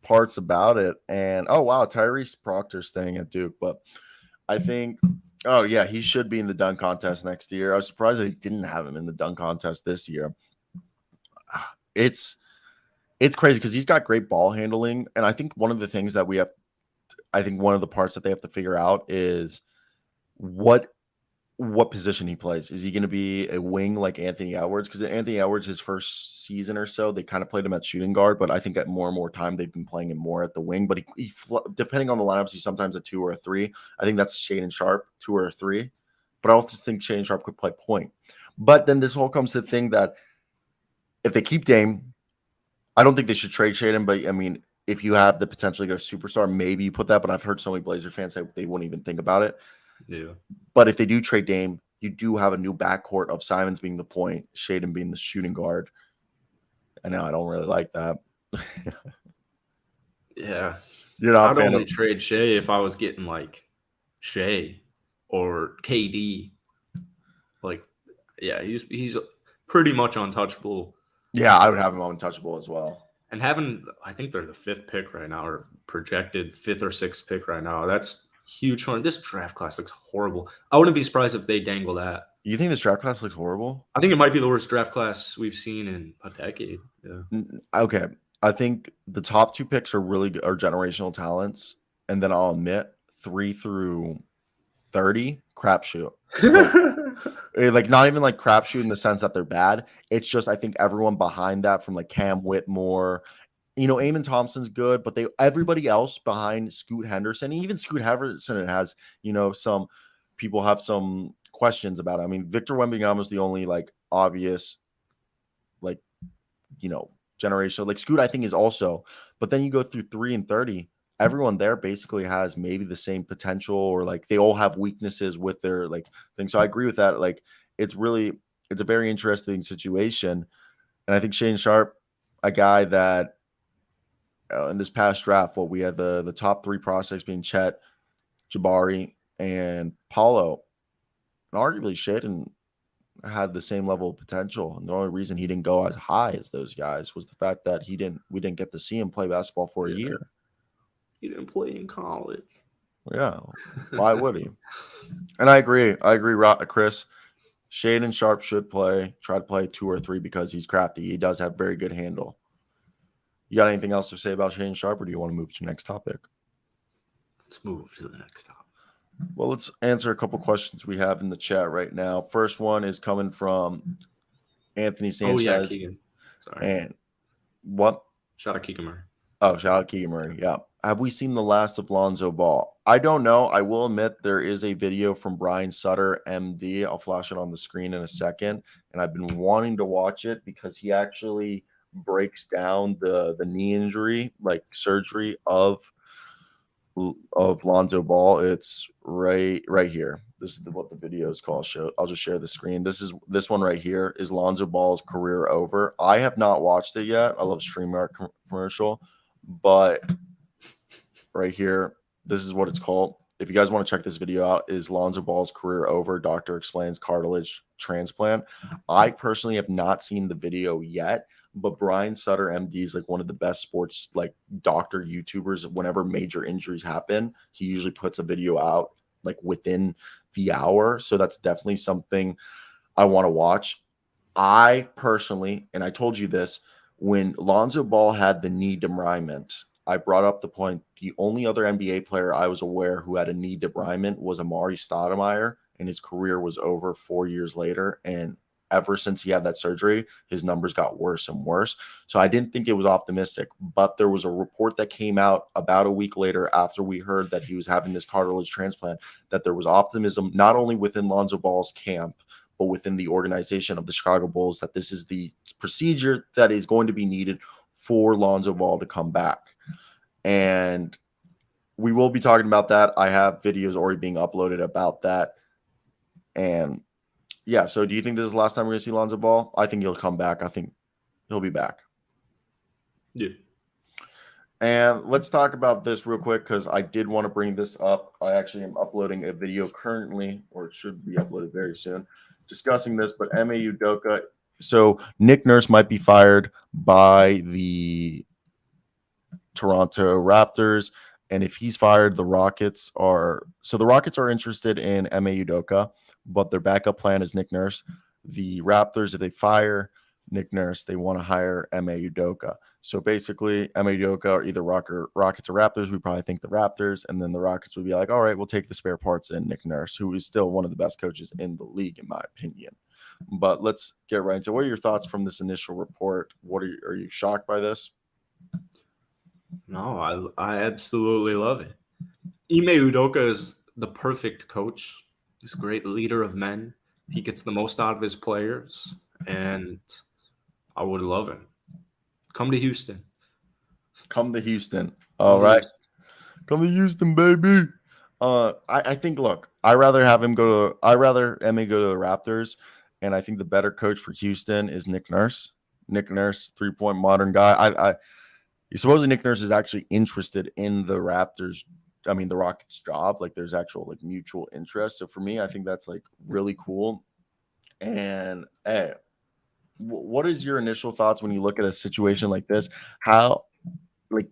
parts about it. And oh wow, Tyrese Proctor staying at Duke, but I think he should be in the dunk contest next year. I was surprised they didn't have him in the dunk contest this year. It's crazy because he's got great ball handling, and I think one of the things that one of the parts that they have to figure out is what position he plays. Is he going to be a wing like Anthony Edwards? Because Anthony Edwards, his first season or so, they kind of played him at shooting guard, but I think at more and more time they've been playing him more at the wing. But he depending on the lineups, he's sometimes a 2 or a 3. I think that's Shaedon Sharpe, 2 or a 3. But I also think Shaedon Sharpe could play point. But then this whole comes to the thing that if they keep Dame, I don't think they should trade Shaedon. But I mean, if you have the potential to go superstar, maybe you put that. But I've heard so many Blazer fans say they wouldn't even think about it. Yeah. But if they do trade Dame, you do have a new backcourt of Simons being the point, Shaedon being the shooting guard. And now I don't really like that. Yeah. I'd only trade Shea if I was getting like Shea or KD. Like, yeah, he's pretty much untouchable. Yeah, I would have him untouchable as well. And I think they're the 5th pick right now, or projected 5th or 6th pick right now. That's huge. This draft class looks horrible. I wouldn't be surprised if they dangle that. You think this draft class looks horrible? I think it might be the worst draft class we've seen in a decade. Yeah. Okay. I think the top 2 picks are generational talents. And then I'll admit 3 through 30, crapshoot. Like not even like crapshoot in the sense that they're bad. It's just I think everyone behind that, from like Cam Whitmore, Amen Thompson's good, but everybody else behind Scoot Henderson, even Scoot Henderson has, some people have some questions about it. I mean, Victor Wembanyama is the only like obvious, like, generational. Like Scoot, I think is also, but then you go through 3 and 30. Everyone there basically has maybe the same potential, or like they all have weaknesses with their like thing. So I agree with that. Like it's a very interesting situation. And I think Shaedon Sharpe, a guy that in this past draft, we had the top 3 prospects being Chet, Jabari, and Paulo. And arguably Shaedon had the same level of potential. And the only reason he didn't go as high as those guys was the fact that we didn't get to see him play basketball for a year. He didn't play in college. Yeah. Why would he? And I agree, Chris. Shaedon Sharpe should try to play 2 or 3 because he's crafty. He does have very good handle. You got anything else to say about Shaedon Sharpe, or do you want to move to the next topic? Let's move to the next topic. Well, let's answer a couple questions we have in the chat right now. First one is coming from Anthony Sanchez. Oh, yeah, Keegan. Sorry. And what? Shout out Keegan Murray. Oh, shout out Keegan Murray. Yeah. have we seen the last of Lonzo Ball? I don't know. I will admit there is a video from Brian Sutter, MD. I'll flash it on the screen in a second. And I've been wanting to watch it because he actually breaks down the knee injury, like surgery of Lonzo Ball. It's right here. This is what the video is called. I'll just share the screen. This one right here is Lonzo Ball's career over. I have not watched it yet. I love StreamYard commercial, but right here, this is what it's called. If you guys want to check this video out, is Lonzo Ball's career over? Doctor explains cartilage transplant. I personally have not seen the video yet, but Brian Sutter, MD, is like one of the best sports like doctor YouTubers. Whenever major injuries happen, he usually puts a video out like within the hour. So that's definitely something I want to watch. I personally, and I told you this, when Lonzo Ball had the knee debridement, I brought up the point, the only other NBA player I was aware who had a knee debridement was Amari Stoudemire, and his career was over 4 years later. And ever since he had that surgery, his numbers got worse and worse. So I didn't think it was optimistic, but there was a report that came out about a week later after we heard that he was having this cartilage transplant, that there was optimism not only within Lonzo Ball's camp, but within the organization of the Chicago Bulls, that this is the procedure that is going to be needed for Lonzo Ball to come back. And we will be talking about that. I have videos already being uploaded about that. And yeah, so do you think this is the last time we're going to see Lonzo Ball? I think he'll come back. I think he'll be back. Yeah. And let's talk about this real quick because I did want to bring this up. I actually am uploading a video currently, or it should be uploaded very soon, discussing this. But Ime Udoka, so Nick Nurse might be fired by the Toronto Raptors. And if he's fired, the Rockets are interested in Ime Udoka, but their backup plan is Nick Nurse. The Raptors, if they fire Nick Nurse, they want to hire Ime Udoka. So basically, Ime Udoka are either Rockets or Raptors. We probably think the Raptors, and then the Rockets would be like, all right, we'll take the spare parts in Nick Nurse, who is still one of the best coaches in the league, in my opinion. But let's get right into it. What are your thoughts from this initial report? Are you shocked by this? No, I absolutely love it. Ime Udoka is the perfect coach. He's a great leader of men. He gets the most out of his players, and I would love him. Come to Houston. Come to Houston. All right. Come to Houston, baby. I think, look, I'd rather Ime go to the Raptors, and I think the better coach for Houston is Nick Nurse. Nick Nurse, 3-point modern guy. Supposedly Nick Nurse is actually interested in the Rockets job. Like there's actual like mutual interest. So for me, I think that's like really cool. And hey, what is your initial thoughts when you look at a situation like this? How, like,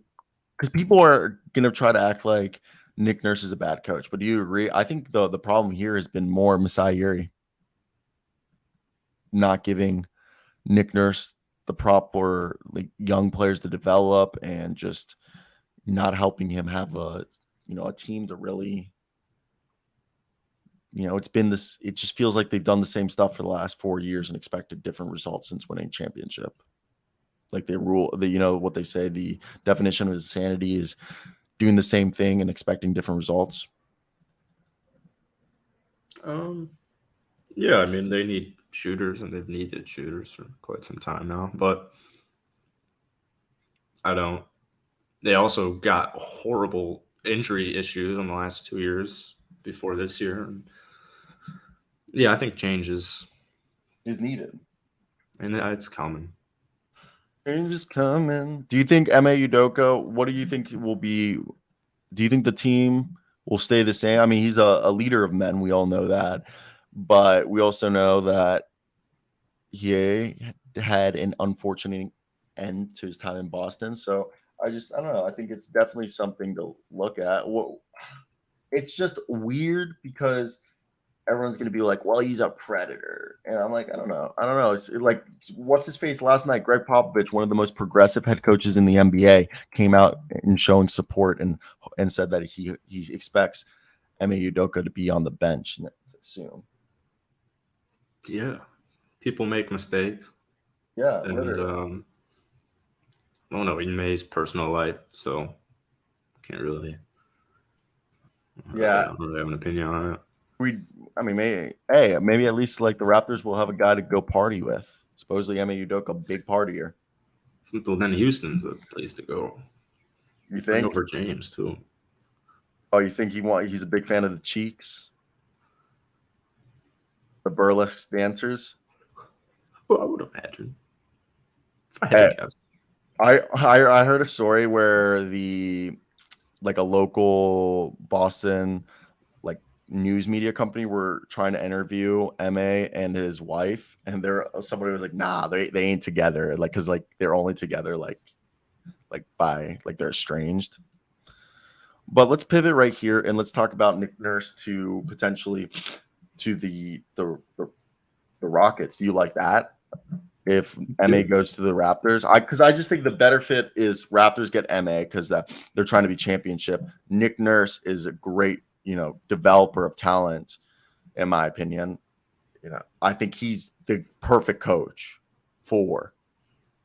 because people are gonna try to act like Nick Nurse is a bad coach, but do you agree? I think the problem here has been more Masai Ujiri not giving Nick Nurse the proper like young players to develop and just not helping him have a team to really, it's been this, it just feels like they've done the same stuff for the last 4 years and expected different results since winning championship. Like what they say, the definition of insanity is doing the same thing and expecting different results. Yeah, I mean, they need shooters, and they've needed shooters for quite some time now, but they also got horrible injury issues in the last 2 years before this year. And yeah, I think change is needed. And it's coming. Change is coming. Do you think Ime Udoka, what do you think will be, do you think the team will stay the same? I mean, he's a leader of men. We all know that. But we also know that he had an unfortunate end to his time in Boston. So I don't know. I think it's definitely something to look at. It's just weird because everyone's going to be like, well, he's a predator. And I'm like, I don't know. It's like, what's his face last night? Greg Popovich, one of the most progressive head coaches in the NBA, came out and showing support and said that he expects Ime Udoka to be on the bench. And assume. Yeah. People make mistakes. Yeah. And, Ime's personal life. So can't really. Yeah, I don't really have an opinion on it. Maybe at least like the Raptors will have a guy to go party with. Supposedly, Ime Udoka, big partier. Well, then Houston's the place to go. You think? Over James too. Oh, you think he's a big fan of the cheeks, the burlesque dancers? Well, I would imagine. If I had to guess. I heard a story where a local Boston news media company were trying to interview MA and his wife, and somebody was like, nah, they ain't together, because they're only together they're estranged. But let's pivot right here and let's talk about Nick Nurse to potentially to the Rockets. Do you like that? If MA goes to the Raptors, because I just think the better fit is Raptors get MA because they're trying to be championship. Nick Nurse is a great developer of talent, in my opinion. I think he's the perfect coach for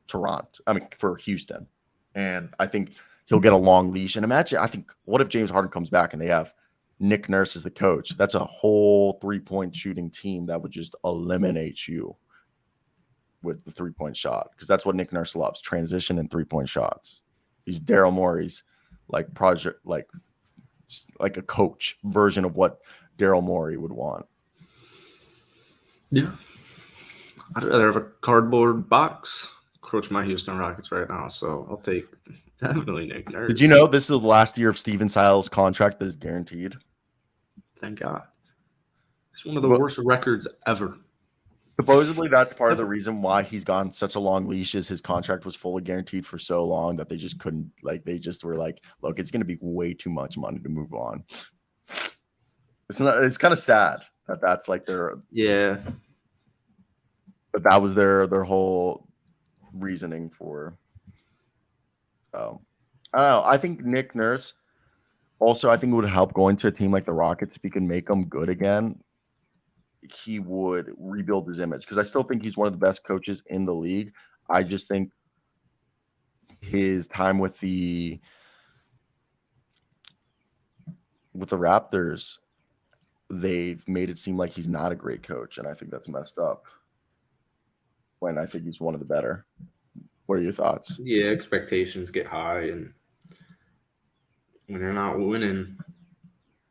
for Houston. And I think he'll get a long leash. And imagine, what if James Harden comes back and they have Nick Nurse as the coach? That's a whole 3-point shooting team that would just eliminate you with the 3-point shot, because that's what Nick Nurse loves: transition and 3-point shots. He's Daryl Morey's project, like a coach version of what Daryl Morey would want. Yeah. I'd rather have a cardboard box coach my Houston Rockets right now, so I'll take definitely Nick Nurse. Did you know this is the last year of Steven Silas' contract that is guaranteed? Thank God. It's one of the worst records ever. Supposedly, that's part of the reason why he's gone such a long leash is his contract was fully guaranteed for so long that they just couldn't, they just were like, look, it's going to be way too much money to move on. It's kind of sad that that's their, but that was their whole reasoning for. So I don't know. I think Nick Nurse also, I think it would help going to a team like the Rockets if he can make them good again. He would rebuild his image, because I still think he's one of the best coaches in the league. I just think his time with the Raptors, they've made it seem like he's not a great coach, and I think that's messed up, when I think he's one of the better. What are your thoughts? Yeah, expectations get high, and when they're not winning,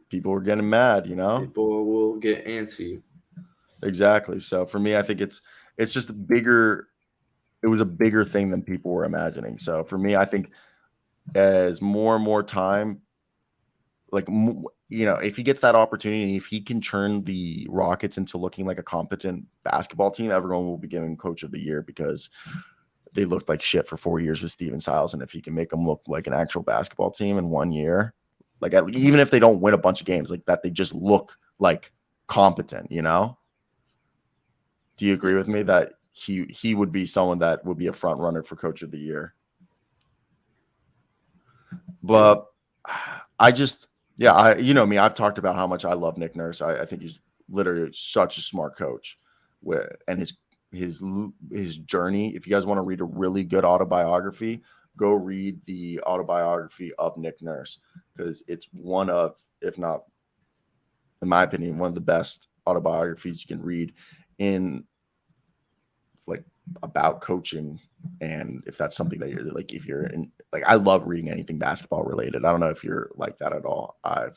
people are getting mad, People will get antsy. Exactly. So for me, I think it's just it was a bigger thing than people were imagining. So for me, I think as more and more time, if he gets that opportunity, if he can turn the Rockets into looking like a competent basketball team, everyone will be giving Coach of the Year, because they looked like shit for 4 years with Steven Silas. And if he can make them look like an actual basketball team in 1 year, even if they don't win a bunch of games, that they just look like competent, Do you agree with me that he would be someone that would be a front runner for Coach of the Year? But me, I've talked about how much I love Nick Nurse. I think he's literally such a smart coach, and his journey. If you guys want to read a really good autobiography, go read the autobiography of Nick Nurse, because it's one of, if not, in my opinion, one of the best autobiographies you can read about coaching. And if that's something that you're if you're in, I love reading anything basketball related. I don't know if you're like that at all. I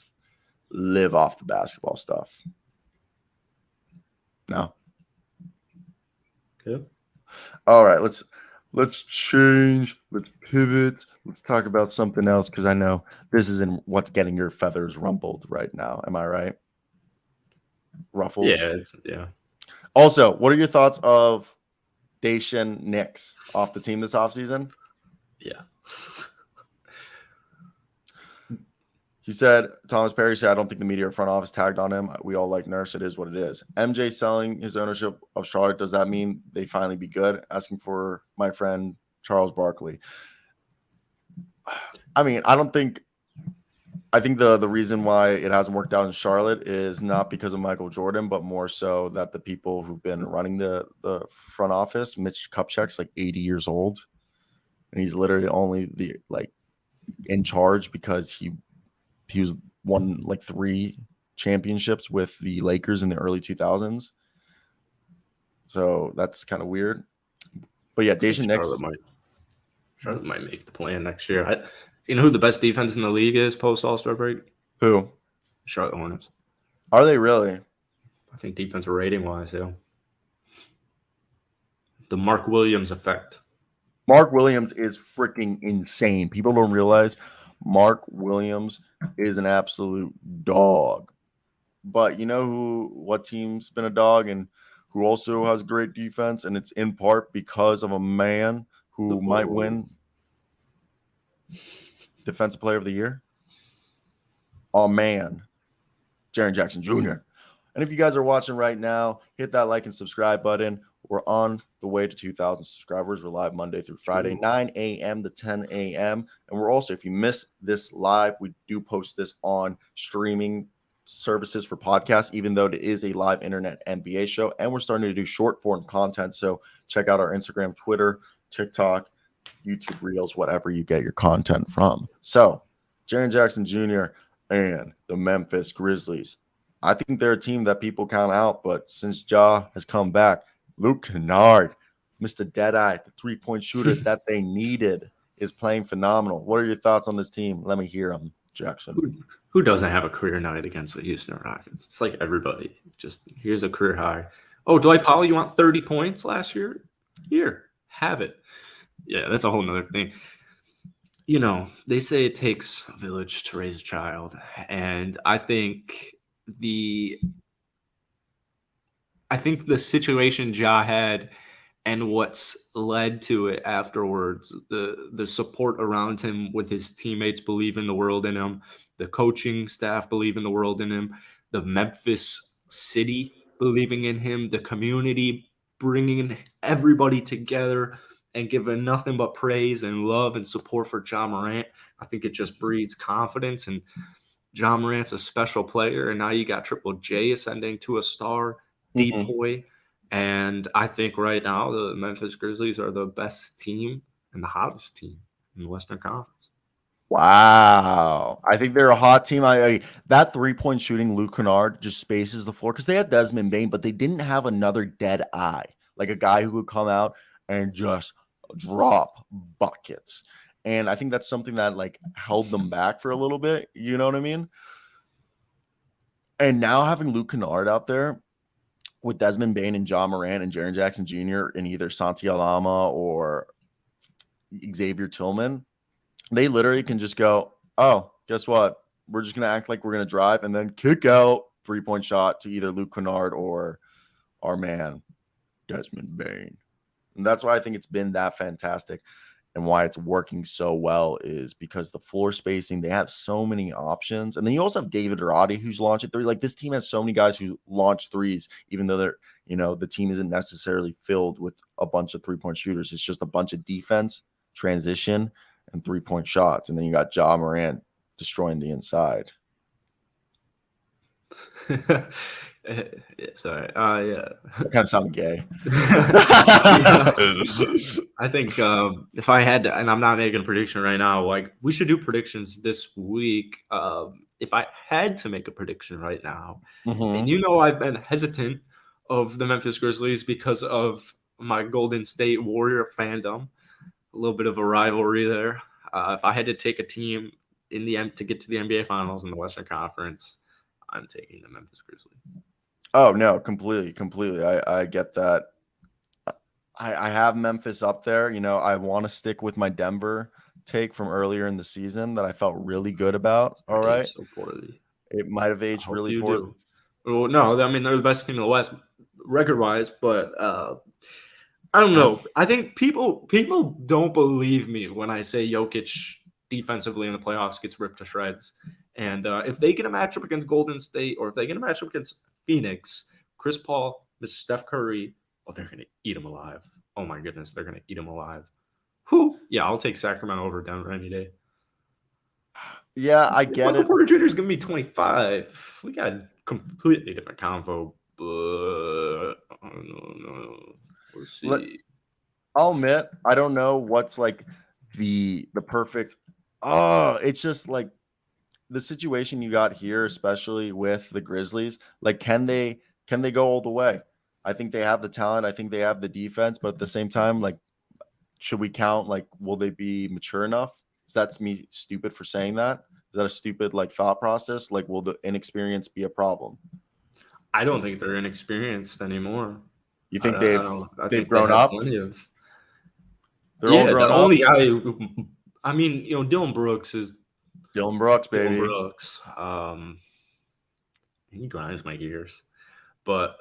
live off the basketball stuff. No. Good. All right, let's change. Let's pivot. Let's talk about something else, because I know this isn't what's getting your feathers rumpled right now. Am I right? Ruffled. Yeah. Also, what are your thoughts of Daishen Nix off the team this offseason? Yeah. Thomas Perry said, I don't think the media or front office tagged on him. We all like Nurse. It is what it is. MJ selling his ownership of Charlotte. Does that mean they finally be good? Asking for my friend Charles Barkley. I mean, I think the reason why it hasn't worked out in Charlotte is not because of Michael Jordan, but more so that the people who've been running the front office, Mitch Kupchak's 80 years old, and he's literally only in charge because he won like 3 championships with the Lakers in the early 2000s. So that's kind of weird. But yeah, Daishen Nix. Charlotte might make the plan next year. You know who the best defense in the league is post All-Star break? Who? Charlotte Hornets. Are they really? I think defensive rating wise, yeah. The Mark Williams effect. Mark Williams is freaking insane. People don't realize Mark Williams is an absolute dog. But you know what team's been a dog and who also has great defense, and it's in part because of a man who might win Defensive Player of the Year? Oh, man. Jaren Jackson Jr. And if you guys are watching right now, hit that like and subscribe button. We're on the way to 2,000 subscribers. We're live Monday through Friday, 9 a.m. to 10 a.m. And we're also, if you miss this live, we do post this on streaming services for podcasts, even though it is a live internet NBA show. And we're starting to do short form content. So check out our Instagram, Twitter, TikTok, YouTube Reels, whatever you get your content from. So Jaren Jackson Jr. and the Memphis Grizzlies. I think they're a team that people count out, but since Ja has come back, Luke Kennard, Mr. Deadeye, the three-point shooter that they needed, is playing phenomenal. What are your thoughts on this team? Let me hear them, Jackson. Who doesn't have a career night against the Houston Rockets? It's like everybody. Just here's a career high. Oh, Dwight Powell, you want 30 points last year? Here, have it. Yeah, that's a whole nother thing. You know, they say it takes a village to raise a child, and I think the situation Ja had and what's led to it afterwards, the support around him with his teammates believing the world in him, the coaching staff believing the world in him, the Memphis city believing in him, the community bringing everybody together and giving nothing but praise and love and support for Ja Morant. I think it just breeds confidence, and Ja Morant's a special player, and now you got Triple J ascending to a star, Depoy. And I think right now the Memphis Grizzlies are the best team and the hottest team in the Western Conference. Wow. I think they're a hot team. That three-point shooting, Luke Kennard just spaces the floor because they had Desmond Bane, but they didn't have another dead eye, like a guy who would come out and just drop buckets. And I think that's something that like held them back for a little bit. You know what I mean? And now having Luke Kennard out there with Desmond Bane and Ja Morant and Jaren Jackson Jr. and either Santi Alama or Xavier Tillman, they literally can just go, oh, guess what? We're just going to act like we're going to drive and then kick out three-point shot to either Luke Kennard or our man, Desmond Bane. And that's why I think it's been that fantastic. And why it's working so well is because the floor spacing, they have so many options. And then you also have David Roddy, who's launching three. Like this team has so many guys who launch threes, even though they're, you know, the team isn't necessarily filled with a bunch of three-point shooters. It's just a bunch of defense, transition, and three-point shots. And then you got Ja Morant destroying the inside. Sorry. Yeah. That kind of sounded gay. I think if I had to, and I'm not making a prediction right now, like we should do predictions this week. If I had to make a prediction right now, and you know I've been hesitant of the Memphis Grizzlies because of my Golden State Warrior fandom, a little bit of a rivalry there. If I had to take a team in the end to get to the NBA Finals in the Western Conference, I'm taking the Memphis Grizzlies. Oh, no, completely. I get that. I have Memphis up there. You know, I want to stick with my Denver take from earlier in the season that I felt really good about. All right. So poorly. It might have aged really poorly. Well, no, I mean, they're the best team in the West record-wise, but I don't know. I think people don't believe me when I say Jokic defensively in the playoffs gets ripped to shreds. And if they get a matchup against Golden State or if they get a matchup against Phoenix, Chris Paul, Mr. Steph Curry, they're going to eat him alive. Oh, my goodness, they're going to eat him alive. Whew. Yeah, I'll take Sacramento over Denver any day. Yeah, I get Michael it. Porter Jr. is going to be 25. We got a completely different convo, but I don't know. We'll see. I'll admit, I don't know what's like the perfect it's just like the situation you got here, especially with the Grizzlies. Like, can they go all the way? I think they have the talent. I think they have the defense, but at the same time, like, should we count, like, will they be mature enough? Is that me stupid for saying that? Is that a stupid, like, thought process? Like, will the inexperience be a problem? I don't think they're inexperienced anymore. You think I they've think grown they have up? plenty of. They're all The grown up? only guy, I mean, Dylan Brooks is Dylan Brooks, baby. Dylan Brooks. He grinds my gears, but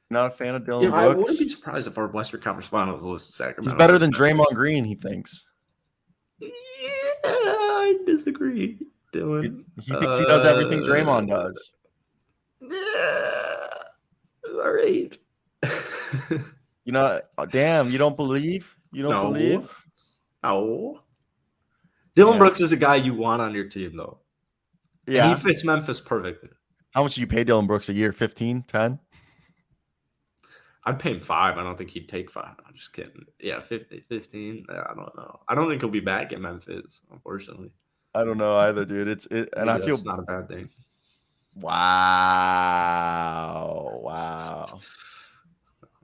not a fan of Dylan Brooks. I wouldn't be surprised if our Western Conference Finals was Sacramento. He's better than Draymond Green, he thinks. Yeah, I disagree, Dylan. He thinks he does everything Draymond does. All right. Damn, you don't believe? You don't believe? No. Dylan Brooks is a guy you want on your team, though. Yeah. And he fits Memphis perfectly. How much do you pay Dylan Brooks a year? 15, 10? I'd pay him 5. I don't think he'd take 5. I'm just kidding. Yeah, 15. I don't know. I don't think he'll be back in Memphis, unfortunately. I don't know either, dude. And I feel it's not a bad thing. Wow.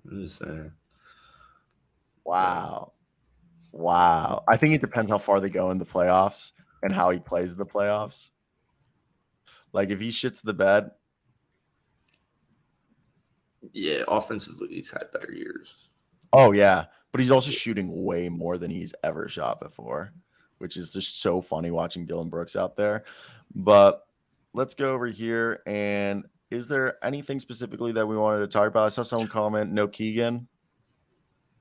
I'm just saying. Wow. I think it depends how far they go in the playoffs and how he plays the playoffs. Like, if he shits the bed. Yeah, offensively, he's had better years. Oh, yeah. But he's also shooting way more than he's ever shot before, which is just so funny watching Dylan Brooks out there. But let's go over here. And is there anything specifically that we wanted to talk about? I saw someone comment, no Keegan.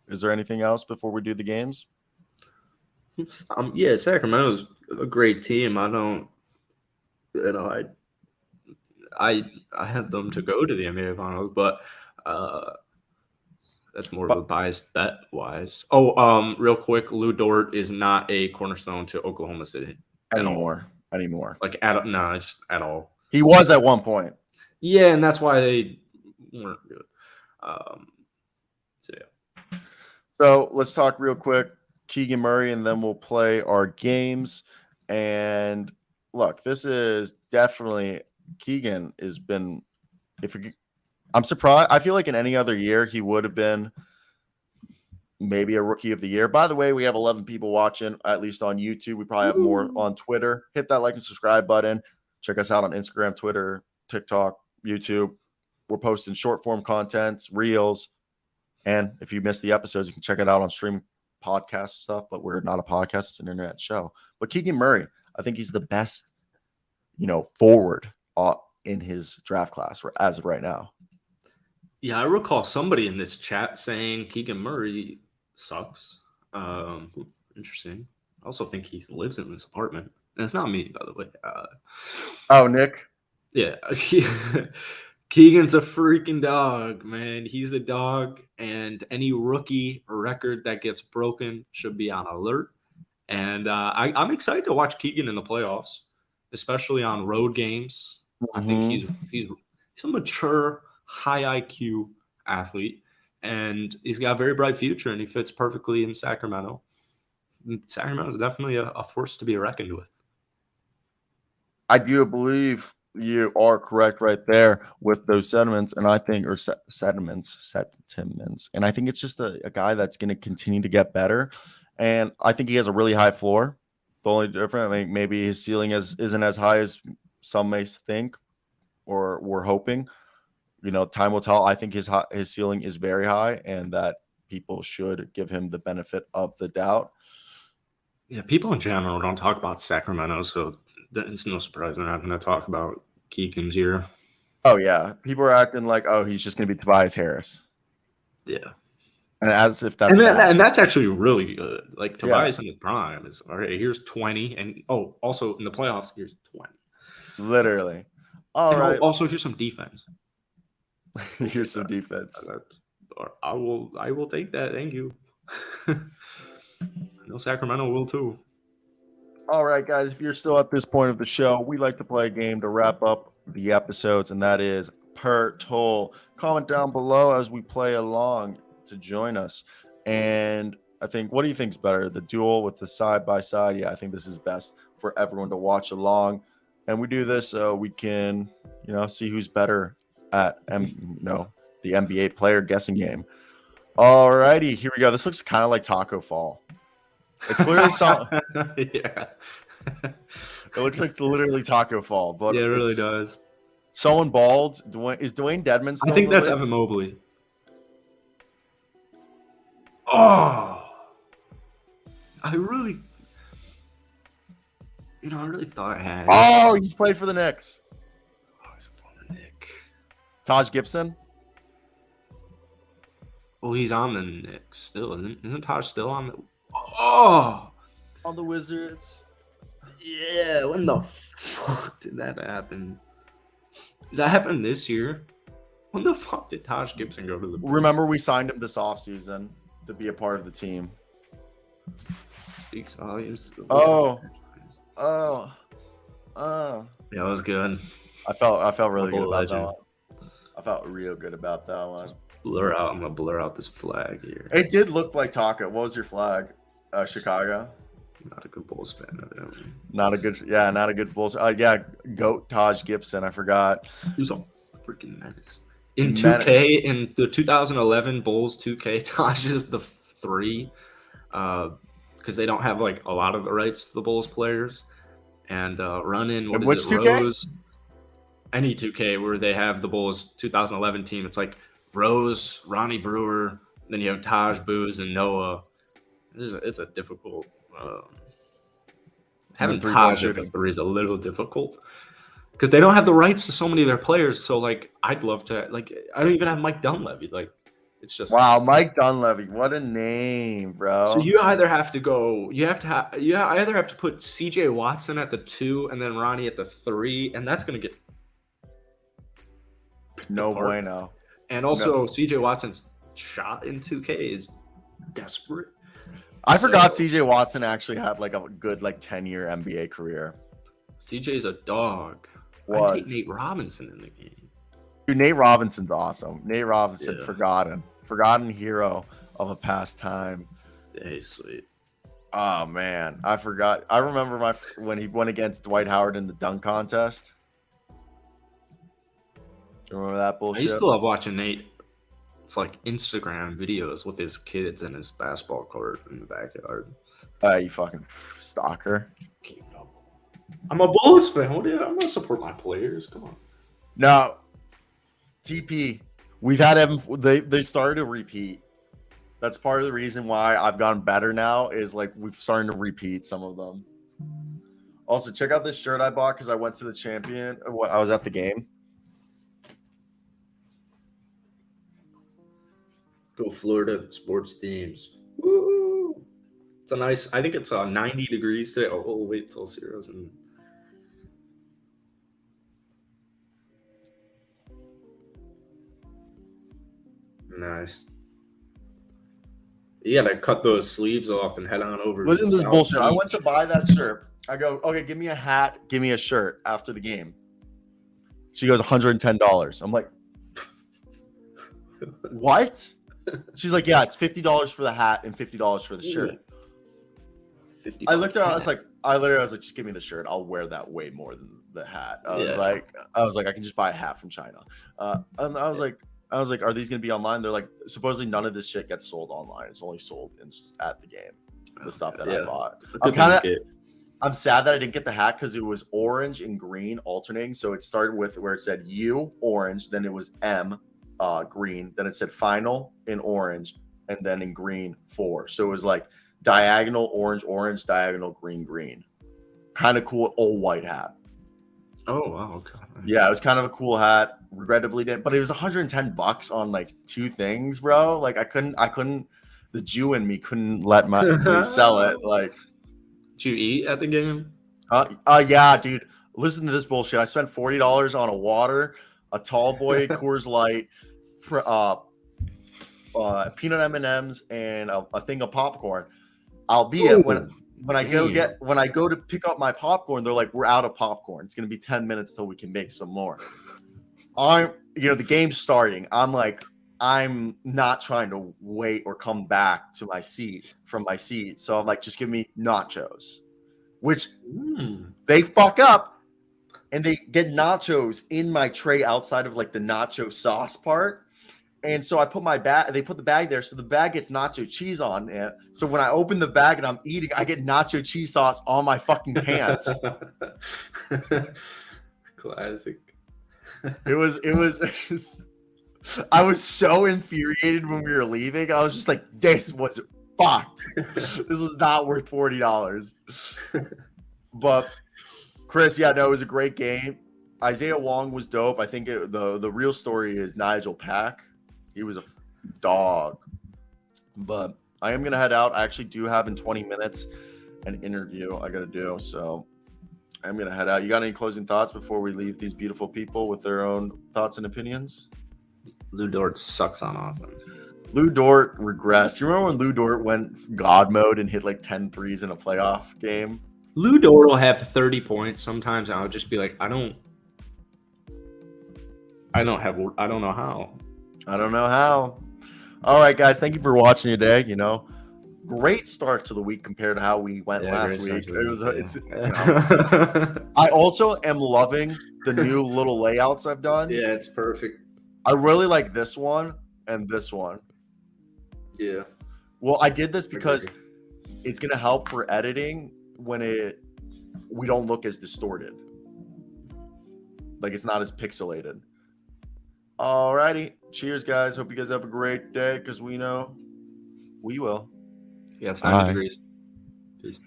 Is there anything else before we do the games? Yeah, Sacramento's a great team. I have them to go to the NBA Finals, but that's more of a biased bet wise. Oh, real quick, Lou Dort is not a cornerstone to Oklahoma City anymore. Like just at all. He was at one point. Yeah, and that's why they weren't good. So let's talk real quick, Keegan Murray, and then we'll play our games. And look, this is definitely Keegan has been. I'm surprised. I feel like in any other year he would have been maybe a rookie of the year. By the way, we have 11 people watching, at least on YouTube. We probably have more on Twitter. Hit that like and subscribe button. Check us out on Instagram, Twitter, TikTok, YouTube. We're posting short form content, reels. And if you missed the episodes, you can check it out on streaming podcast stuff. But we're not a podcast, it's an internet show. But Keegan Murray, I think he's the best, forward in his draft class as of right now. Yeah, I recall somebody in this chat saying Keegan Murray sucks. Interesting. I also think he lives in this apartment. And it's not me, by the way. Nick? Yeah. Keegan's a freaking dog, man. He's a dog, and any rookie record that gets broken should be on alert. And I'm excited to watch Keegan in the playoffs, especially on road games. Mm-hmm. I think he's a mature, high IQ athlete, and he's got a very bright future, and he fits perfectly in Sacramento. And Sacramento is definitely a force to be reckoned with. I do believe you are correct right there with those sentiments, and I think, or sentiments, and I think it's just a guy that's going to continue to get better, and I think he has a really high floor. The only difference, maybe his ceiling isn't as high as some may think, or we're hoping. Time will tell. I think his ceiling is very high, and that people should give him the benefit of the doubt. Yeah, people in general don't talk about Sacramento, so it's no surprise they're not going to talk about Keegan's year. Oh, yeah. People are acting like, he's just going to be Tobias Harris. Yeah. And as if that's and that's actually really good. Like, Tobias in his prime is, all right, here's 20. And, also in the playoffs, here's 20. Literally. All right. Also, here's some defense. Here's some defense. I will take that. Thank you. I know Sacramento will too. All right, guys, if you're still at this point of the show, we like to play a game to wrap up the episodes, and that is Per Toll. Comment down below as we play along to join us. And I think, what do you think's better? The duel with the side by side? Yeah, I think this is best for everyone to watch along. And we do this so we can, see who's better at, the NBA player guessing game. All righty, here we go. This looks kind of like Taco Fall. It's clearly yeah. It looks like literally Taco Fall, but yeah, it really does. Someone bald. Is Dwayne Dedman still I think that's Evan Mobley. Oh, I really thought I had it. Oh, he's played for the Knicks. Oh, he's a former Knick. Taj Gibson. Well, he's on the Knicks still, isn't Taj still on the? Oh, on the Wizards. Yeah, when the fuck did that happen? Did that happen this year? When the fuck did Taj Gibson go to the? Remember, we signed him this offseason to be a part of the team. Speaks volumes. Oh. Yeah, that was good. I felt really good about that one. I felt real good about that one. Just blur out. I'm gonna blur out this flag here. It did look like Taco. What was your flag? Chicago. Not a good Bulls fan, evidently. Not a good Bulls. Goat Taj Gibson. I forgot. He was a freaking menace. In 2K, in the 2011 Bulls 2K, Taj is the 3, because they don't have like a lot of the rights to the Bulls players. And run in what is it? 2K? Rose. Any 2K where they have the Bulls 2011 team. It's like Rose, Ronnie Brewer, then you have Taj, Booz, and Noah. It's a difficult. Having Taj at the 3 is a little difficult because they don't have the rights to so many of their players. So like, I'd love to. Like, I don't even have Mike Dunleavy. Like, it's just Mike Dunleavy. What a name, bro. So you either have to go. You either have to put CJ Watson at the 2 and then Ronnie at the 3, and that's gonna get no bueno. And also, CJ Watson's shot in 2K is desperate. I forgot CJ Watson actually had like a good 10-year NBA career. CJ's a dog. I take Nate Robinson in the game. Dude, Nate Robinson's awesome. Nate Robinson, forgotten hero of a past time. Hey, sweet. Oh man, I forgot. I remember when he went against Dwight Howard in the dunk contest. Remember that bullshit? I used to love watching Nate. It's like Instagram videos with his kids and his basketball court in the backyard. You fucking stalker. I'm a Bulls fan. I'm gonna support my players. Come on. No, TP. We've had Evan. They've started to repeat. That's part of the reason why I've gotten better now. Is like we've started to repeat some of them. Also, check out this shirt I bought because I went to the champion. I was at the game. Go Florida sports teams. Woo! It's a nice. I think it's 90 degrees today. Oh, we'll wait till zeros and. Nice. You gotta cut those sleeves off and head on over. Listen to this bullshit. I went to buy that shirt. I go, okay, give me a hat, give me a shirt after the game. She goes, $110. I'm like, what? She's like, yeah, it's $50 for the hat and $50 for the shirt. I looked at her, I was like, just give me the shirt. I'll wear that way more than the hat. I was like, I can just buy a hat from China. And I was like, are these gonna be online? They're like, supposedly none of this shit gets sold online. It's only sold at the game. The stuff that I bought. I'm sad that I didn't get the hat because it was orange and green alternating. So it started with where it said U orange, then it was M green, then it said final in orange, and then in green 4. So it was like diagonal orange, orange, diagonal green, green. Kind of cool old white hat. Oh wow, okay. Yeah, it was kind of a cool hat. Regrettably didn't, but it was $110 on like 2 things, bro. Like I couldn't. The Jew in me couldn't let me sell it. Like, did you eat at the game? Yeah, dude. Listen to this bullshit. I spent $40 on a water, a tall boy Coors Light, peanut M&Ms, and a thing of popcorn. Albeit when I go to pick up my popcorn, they're like, we're out of popcorn. It's gonna be 10 minutes till we can make some more. The game's starting. I'm like, I'm not trying to wait or come back to my seat from my seat. So I'm like, just give me nachos, which they fuck up and they get nachos in my tray outside of like the nacho sauce part. And so I put my bag, they put the bag there. So the bag gets nacho cheese on it. So when I open the bag and I'm eating, I get nacho cheese sauce on my fucking pants. Classic. It was I was so infuriated when we were leaving. I was just like, this was fucked. This was not worth $40. But Chris, yeah, no, it was a great game. Isaiah Wong was dope. I think the real story is Nigel Pack. He was a dog. But I am going to head out. I actually do have in 20 minutes an interview I got to do. So I'm going to head out. You got any closing thoughts before we leave these beautiful people with their own thoughts and opinions? Lou Dort sucks on offense. Lou Dort regressed. You remember when Lou Dort went God mode and hit like 10 threes in a playoff game? Lou Dort will have 30 points sometimes, and I'll just be like, I don't know how. I don't know how. All right, guys. Thank you for watching today. Great start to the week compared to how we went last week. I also am loving the new little layouts I've done. Yeah, it's perfect. I really like this one and this one. Yeah. Well, I did this because it's going to help for editing when we don't look as distorted. Like it's not as pixelated. All righty. Cheers, guys. Hope you guys have a great day because we know we will. Yeah, it's 90 degrees. Peace.